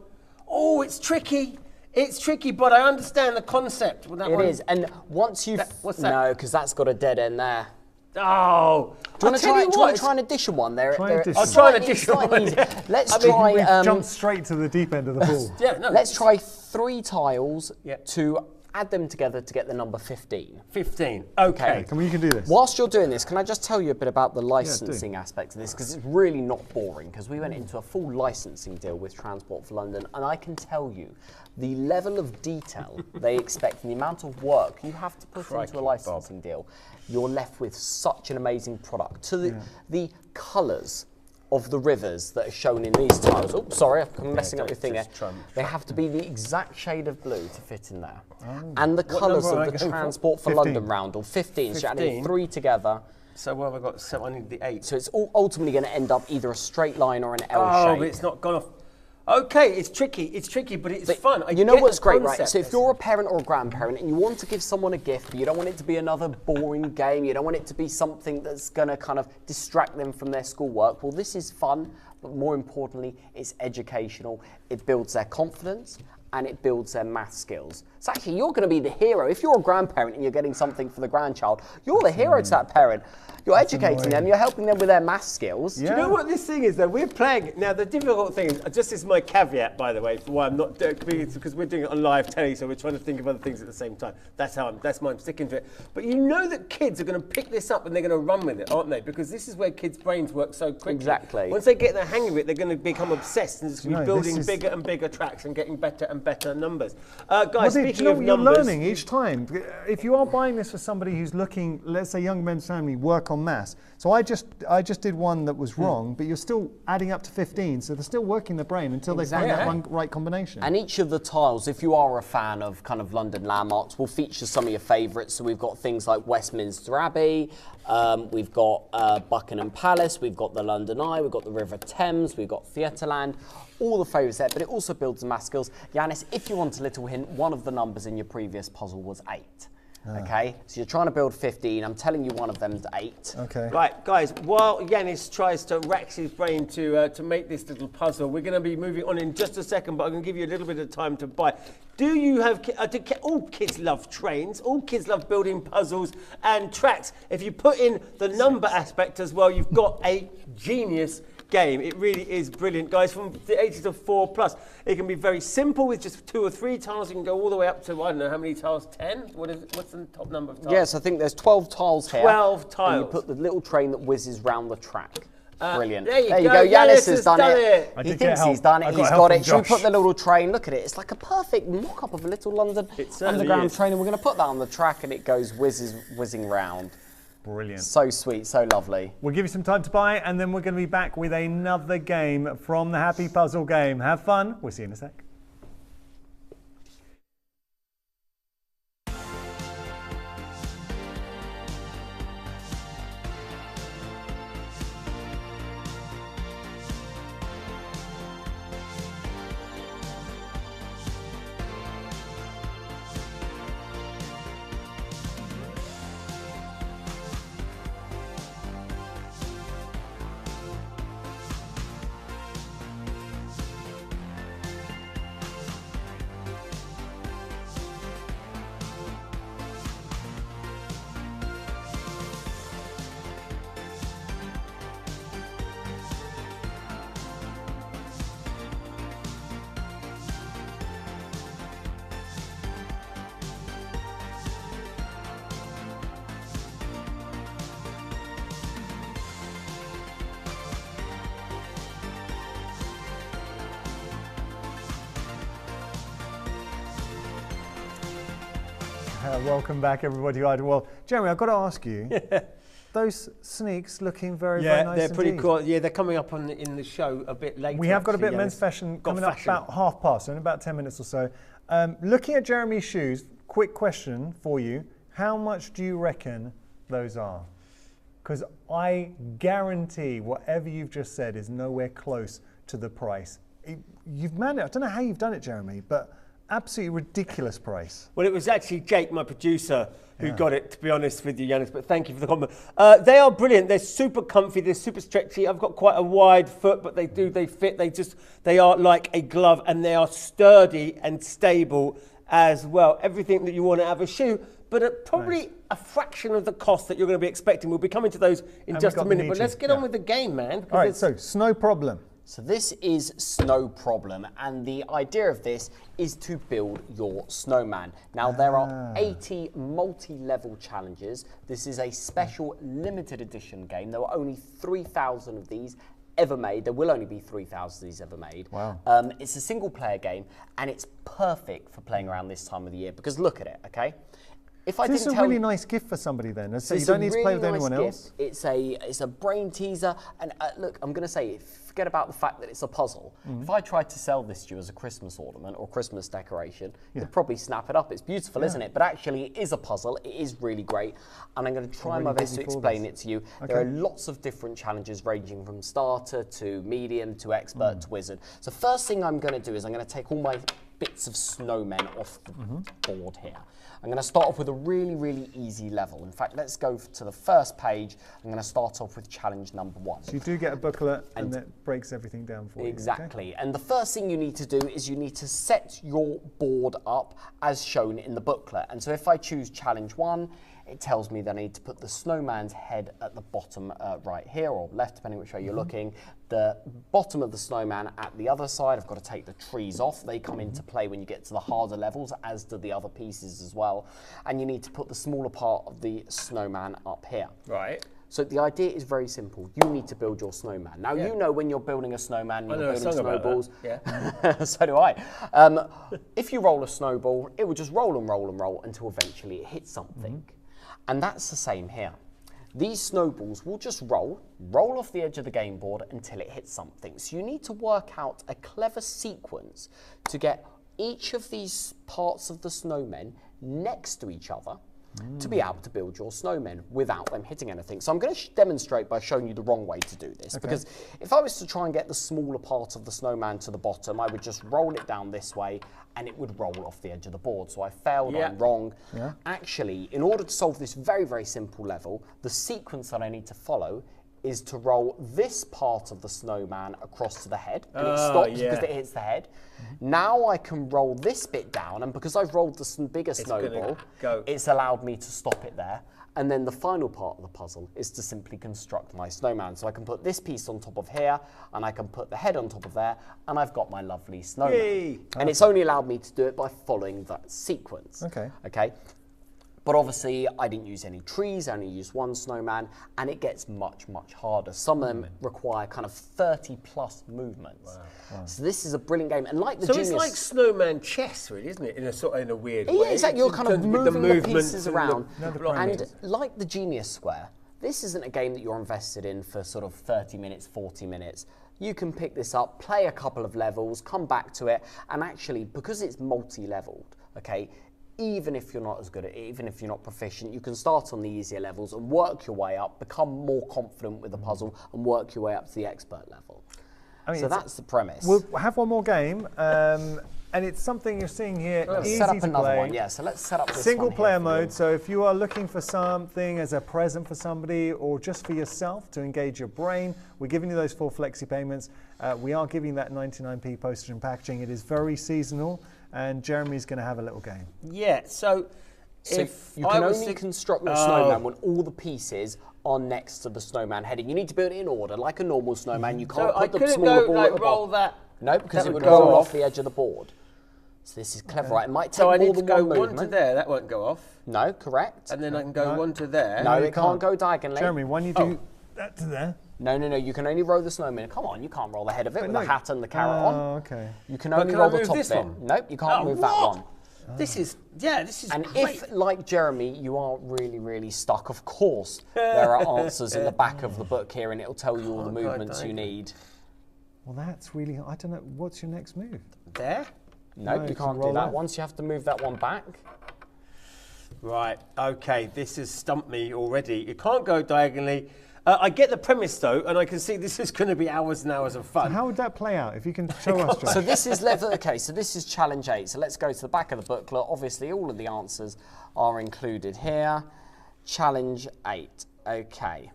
Oh, it's tricky. It's tricky, but I understand the concept. With that It one. is. And once you've what's that? no, because that's got a dead end there. Oh. Do you want to try an addition one? Try an addition. I'll try an addition slightly one, easy. yeah. Let's We've try. jumped straight to the deep end of the pool. Yeah, no. Let's try 3 tiles Yeah. to add them together to get the number 15. 15. Okay. You can do this. Whilst you're doing this, can I just tell you a bit about the licensing aspect of this? Because it's really not boring, because we went into a full licensing deal with Transport for London, and I can tell you the level of detail they expect and the amount of work you have to put into a licensing deal, you're left with such an amazing product. To the colours of the rivers that are shown in these tiles. Oh, sorry, I'm messing up your thing here. They have to be the exact shade of blue to fit in there. And the colours number am of I the going for? Transport for 15. London roundel, 15. So you're adding 15. 3 together. So what have I got? So I need the 8. So it's ultimately going to end up either a straight line or an L Oh, shape. but it's not gone off. Okay, it's tricky, but it's fun. You know get what's the great, right? concept. So if you're a parent or a grandparent and you want to give someone a gift, but you don't want it to be another boring game, you don't want it to be something that's going to kind of distract them from their schoolwork, well, this is fun, but more importantly, it's educational. It builds their confidence and it builds their math skills. So actually, you're going to be the hero. If you're a grandparent and you're getting something for the grandchild, you're the hero to that parent. You're educating them, you're helping them with their math skills. Do you know what this thing is, though? We're playing. Now, the difficult thing is, just as my caveat, by the way, for why I'm not doing it, because we're doing it on live telly, so we're trying to think of other things at the same time. That's why I'm sticking to it. But you know that kids are going to pick this up and they're going to run with it, aren't they? Because this is where kids' brains work so quickly. Exactly. Once they get the hang of it, they're going to become obsessed and just be No, building this is- bigger and bigger tracks and getting better and better numbers. Guys, Do you speaking know of what you're numbers, learning each time? If you are buying this for somebody who's looking, let's say young men's family, work on maths. So I just did one that was wrong, but you're still adding up to 15, so they're still working the brain until they find that one right combination. And each of the tiles, if you are a fan of kind of London landmarks, will feature some of your favourites. So we've got things like Westminster Abbey, we've got Buckingham Palace, we've got the London Eye, we've got the River Thames, we've got Theatreland, all the favourites there, but it also builds the math skills. Yanis, if you want a little hint, one of the numbers in your previous puzzle was 8. Okay, so you're trying to build 15. I'm telling you one of them's 8. Okay. Right, guys, while Yanis tries to rack his brain to make this little puzzle, we're going to be moving on in just a second, but I'm going to give you a little bit of time to buy. Do you have, all kids love trains, all kids love building puzzles and tracks. If you put in the number aspect as well, you've got a genius game. It really is brilliant, guys. From the ages of 4+, it can be very simple with just 2 or 3 tiles. You can go all the way up to, I don't know how many tiles, 10? What's the top number of tiles? Yes, I think there's 12 tiles here. 12 tiles. And you put the little train that whizzes round the track. Brilliant. There you go. go. Yanis has done it. I He did get thinks help. he's done I it. got He's help got from it. Should we Josh. put the little train? Look at it. It's like a perfect mock-up of a little London certainly Underground is. train. And we're going to put that on the track and it goes whizzing round. Brilliant. So sweet, so lovely. We'll give you some time to buy, and then we're going to be back with another game from the Happy Puzzle game. Have fun. We'll see you in a sec. Welcome back, everybody. Well, Jeremy, I've got to ask you, those sneaks looking very, very nice they're pretty indeed. cool. Yeah, they're coming up in the show a bit later. We have got a bit of actually, men's Yanis. fashion Got coming fashion. up about 1/2 past, so in about 10 minutes or so. Looking at Jeremy's shoes, quick question for you. How much do you reckon those are? Because I guarantee whatever you've just said is nowhere close to the price. You've managed, I don't know how you've done it, Jeremy, but absolutely ridiculous price. Well, it was actually Jake, my producer, who got it, to be honest with you, Yanis, but thank you for the compliment. They are brilliant. They're super comfy. They're super stretchy. I've got quite a wide foot, but they fit. They are like a glove, and they are sturdy and stable as well. Everything that you want to have a shoe, but at probably a fraction of the cost that you're going to be expecting. We'll be coming to those in And just we've a got minute, the but let's Nietzsche, get on with the game, man. because All right, it's- so Snow Problem. So this is Snow Problem, and the idea of this is to build your snowman. Now there are 80 multi-level challenges. This is a special limited edition game. There were only 3,000 of these ever made. There will only be 3,000 of these ever made. Wow. It's a single player game, and it's perfect for playing around this time of the year, because look at it, okay? If I This is didn't a tell really you, nice gift for somebody then. So you it's don't a need to play with really anyone nice else. gift. It's a brain teaser, and look, I'm going to say, forget about the fact that it's a puzzle. If I tried to sell this to you as a Christmas ornament or Christmas decoration, you'd probably snap it up. It's beautiful, isn't it? But actually, it is a puzzle. It is really great, and I'm going to try my best to explain it to you. There are lots of different challenges, ranging from starter to medium to expert to wizard. So first thing I'm going to do is I'm going to take all my bits of snowmen off the board here. I'm going to start off with a really, really easy level. In fact, let's go to the first page. I'm going to start off with challenge number 1. So you do get a booklet and that breaks everything down for you. Exactly. And the first thing you need to do is you need to set your board up as shown in the booklet. And so if I choose challenge 1, it tells me that I need to put the snowman's head at the bottom right here, or left, depending which way you're looking. The bottom of the snowman at the other side. I've got to take the trees off. They come into play when you get to the harder levels, as do the other pieces as well. And you need to put the smaller part of the snowman up here. Right. So the idea is very simple. You need to build your snowman. Now, you know when you're building a snowman, you're know a building song about that. snowballs. Yeah. So do I. If you roll a snowball, it will just roll and roll and roll until eventually it hits something. And that's the same here. These snowballs will just roll off the edge of the game board until it hits something. So you need to work out a clever sequence to get each of these parts of the snowmen next to each other to be able to build your snowmen without them hitting anything. So I'm going to demonstrate by showing you the wrong way to do this, because if I was to try and get the smaller part of the snowman to the bottom, I would just roll it down this way and it would roll off the edge of the board. So I failed, I'm wrong. Actually, in order to solve this very, very simple level, the sequence that I need to follow is to roll this part of the snowman across to the head, and it stops because it hits the head. Now I can roll this bit down, and because I've rolled the bigger snowball, it's allowed me to stop it there. And then the final part of the puzzle is to simply construct my snowman. So I can put this piece on top of here, and I can put the head on top of there, and I've got my lovely snowman. Yay. And it's only allowed me to do it by following that sequence. Okay. But obviously, I didn't use any trees, I only used one snowman, and it gets much, much harder. Some of them require kind of 30+ movements. So this is a brilliant game. And like the Genius... So it's like snowman chess, really, isn't it? In a weird way. Yeah, exactly. You're kind of moving the pieces around. And like the Genius Square, this isn't a game that you're invested in for sort of 30 minutes, 40 minutes. You can pick this up, play a couple of levels, come back to it, and actually, because it's multi-leveled, okay, even if you're not as good at it, even if you're not proficient, you can start on the easier levels and work your way up, become more confident with the puzzle, and work your way up to the expert level. I mean, so that's the premise. We'll have one more game, and it's something you're seeing here. Easy set up to another play. one, yeah. So let's set up this Single one player here mode. So if you are looking for something as a present for somebody or just for yourself to engage your brain, we're giving you those full flexi payments. We are giving that 99p postage and packaging. It is very seasonal, and Jeremy's going to have a little game. Yeah, so if you can only construct your snowman when all the pieces are next to the snowman heading. You need to build it in order, like a normal snowman. You can't put the smaller ball at the bottom. No, because it would roll off the edge of the board. So this is clever, right? It might take more than one movement. So I need to go one to there, that won't go off. No, correct. And then I can go one to there. No, it can't go diagonally. Jeremy, why don't you do that to there? No, you can only roll the snowman. Come on, you can't roll the head of it with the hat and the carrot on. Oh, okay. You can only roll the top bit. Nope, you can't move that one. This is And great. if, like Jeremy, you are really, really stuck, of course, there are answers in the back of the book here, and it'll tell you all the movements you need. Well, that's really, I don't know, what's your next move? There? Nope, you can't do that once. You have to move that one back. Right, okay, this has stumped me already. You can't go diagonally. I get the premise though, and I can see this is going to be hours and hours of fun. So how would that play out? If you can show us, Josh. So this is level. Okay, so this is challenge 8. So let's go to the back of the booklet. Obviously, all of the answers are included here. Challenge 8. Okay.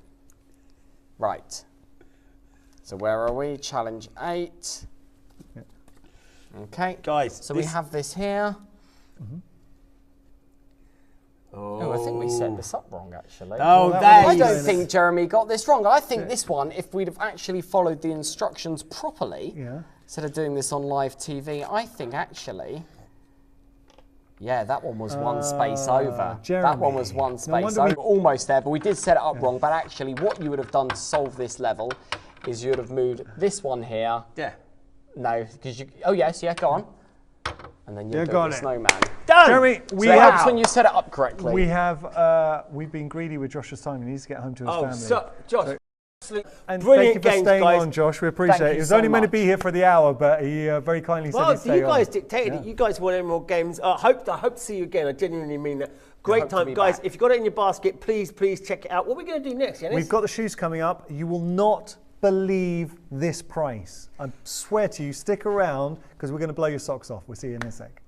Right. So where are we? Challenge 8. Okay, guys. So we have this here. Oh, I think we set this up wrong, actually. Oh, I don't think Jeremy got this wrong. I think this one, if we'd have actually followed the instructions properly, instead of doing this on live TV, I think actually, yeah, that one was one space over. Jeremy. That one was one space over. Almost there, but we did set it up wrong. But actually, what you would have done to solve this level is you would have moved this one here. Yeah. No, because you. Oh yes, yeah, go on. And then you've got the snowman. Done. Jeremy, we helps when you set it up correctly. We have we've been greedy with Josh's time. He needs to get home to his family. So, Josh, and brilliant thank you for staying guys. on, Josh. We appreciate it. He was only meant to be here for the hour, but he very kindly said he'd stay on. You guys dictated it. You guys want any more games. I hope to see you again. I genuinely mean that. Great time, guys. If you've got it in your basket, please check it out. What are we going to do next, Yanis? We've got the shoes coming up. You will not believe this price. I swear to you, stick around because we're going to blow your socks off. We'll see you in a sec.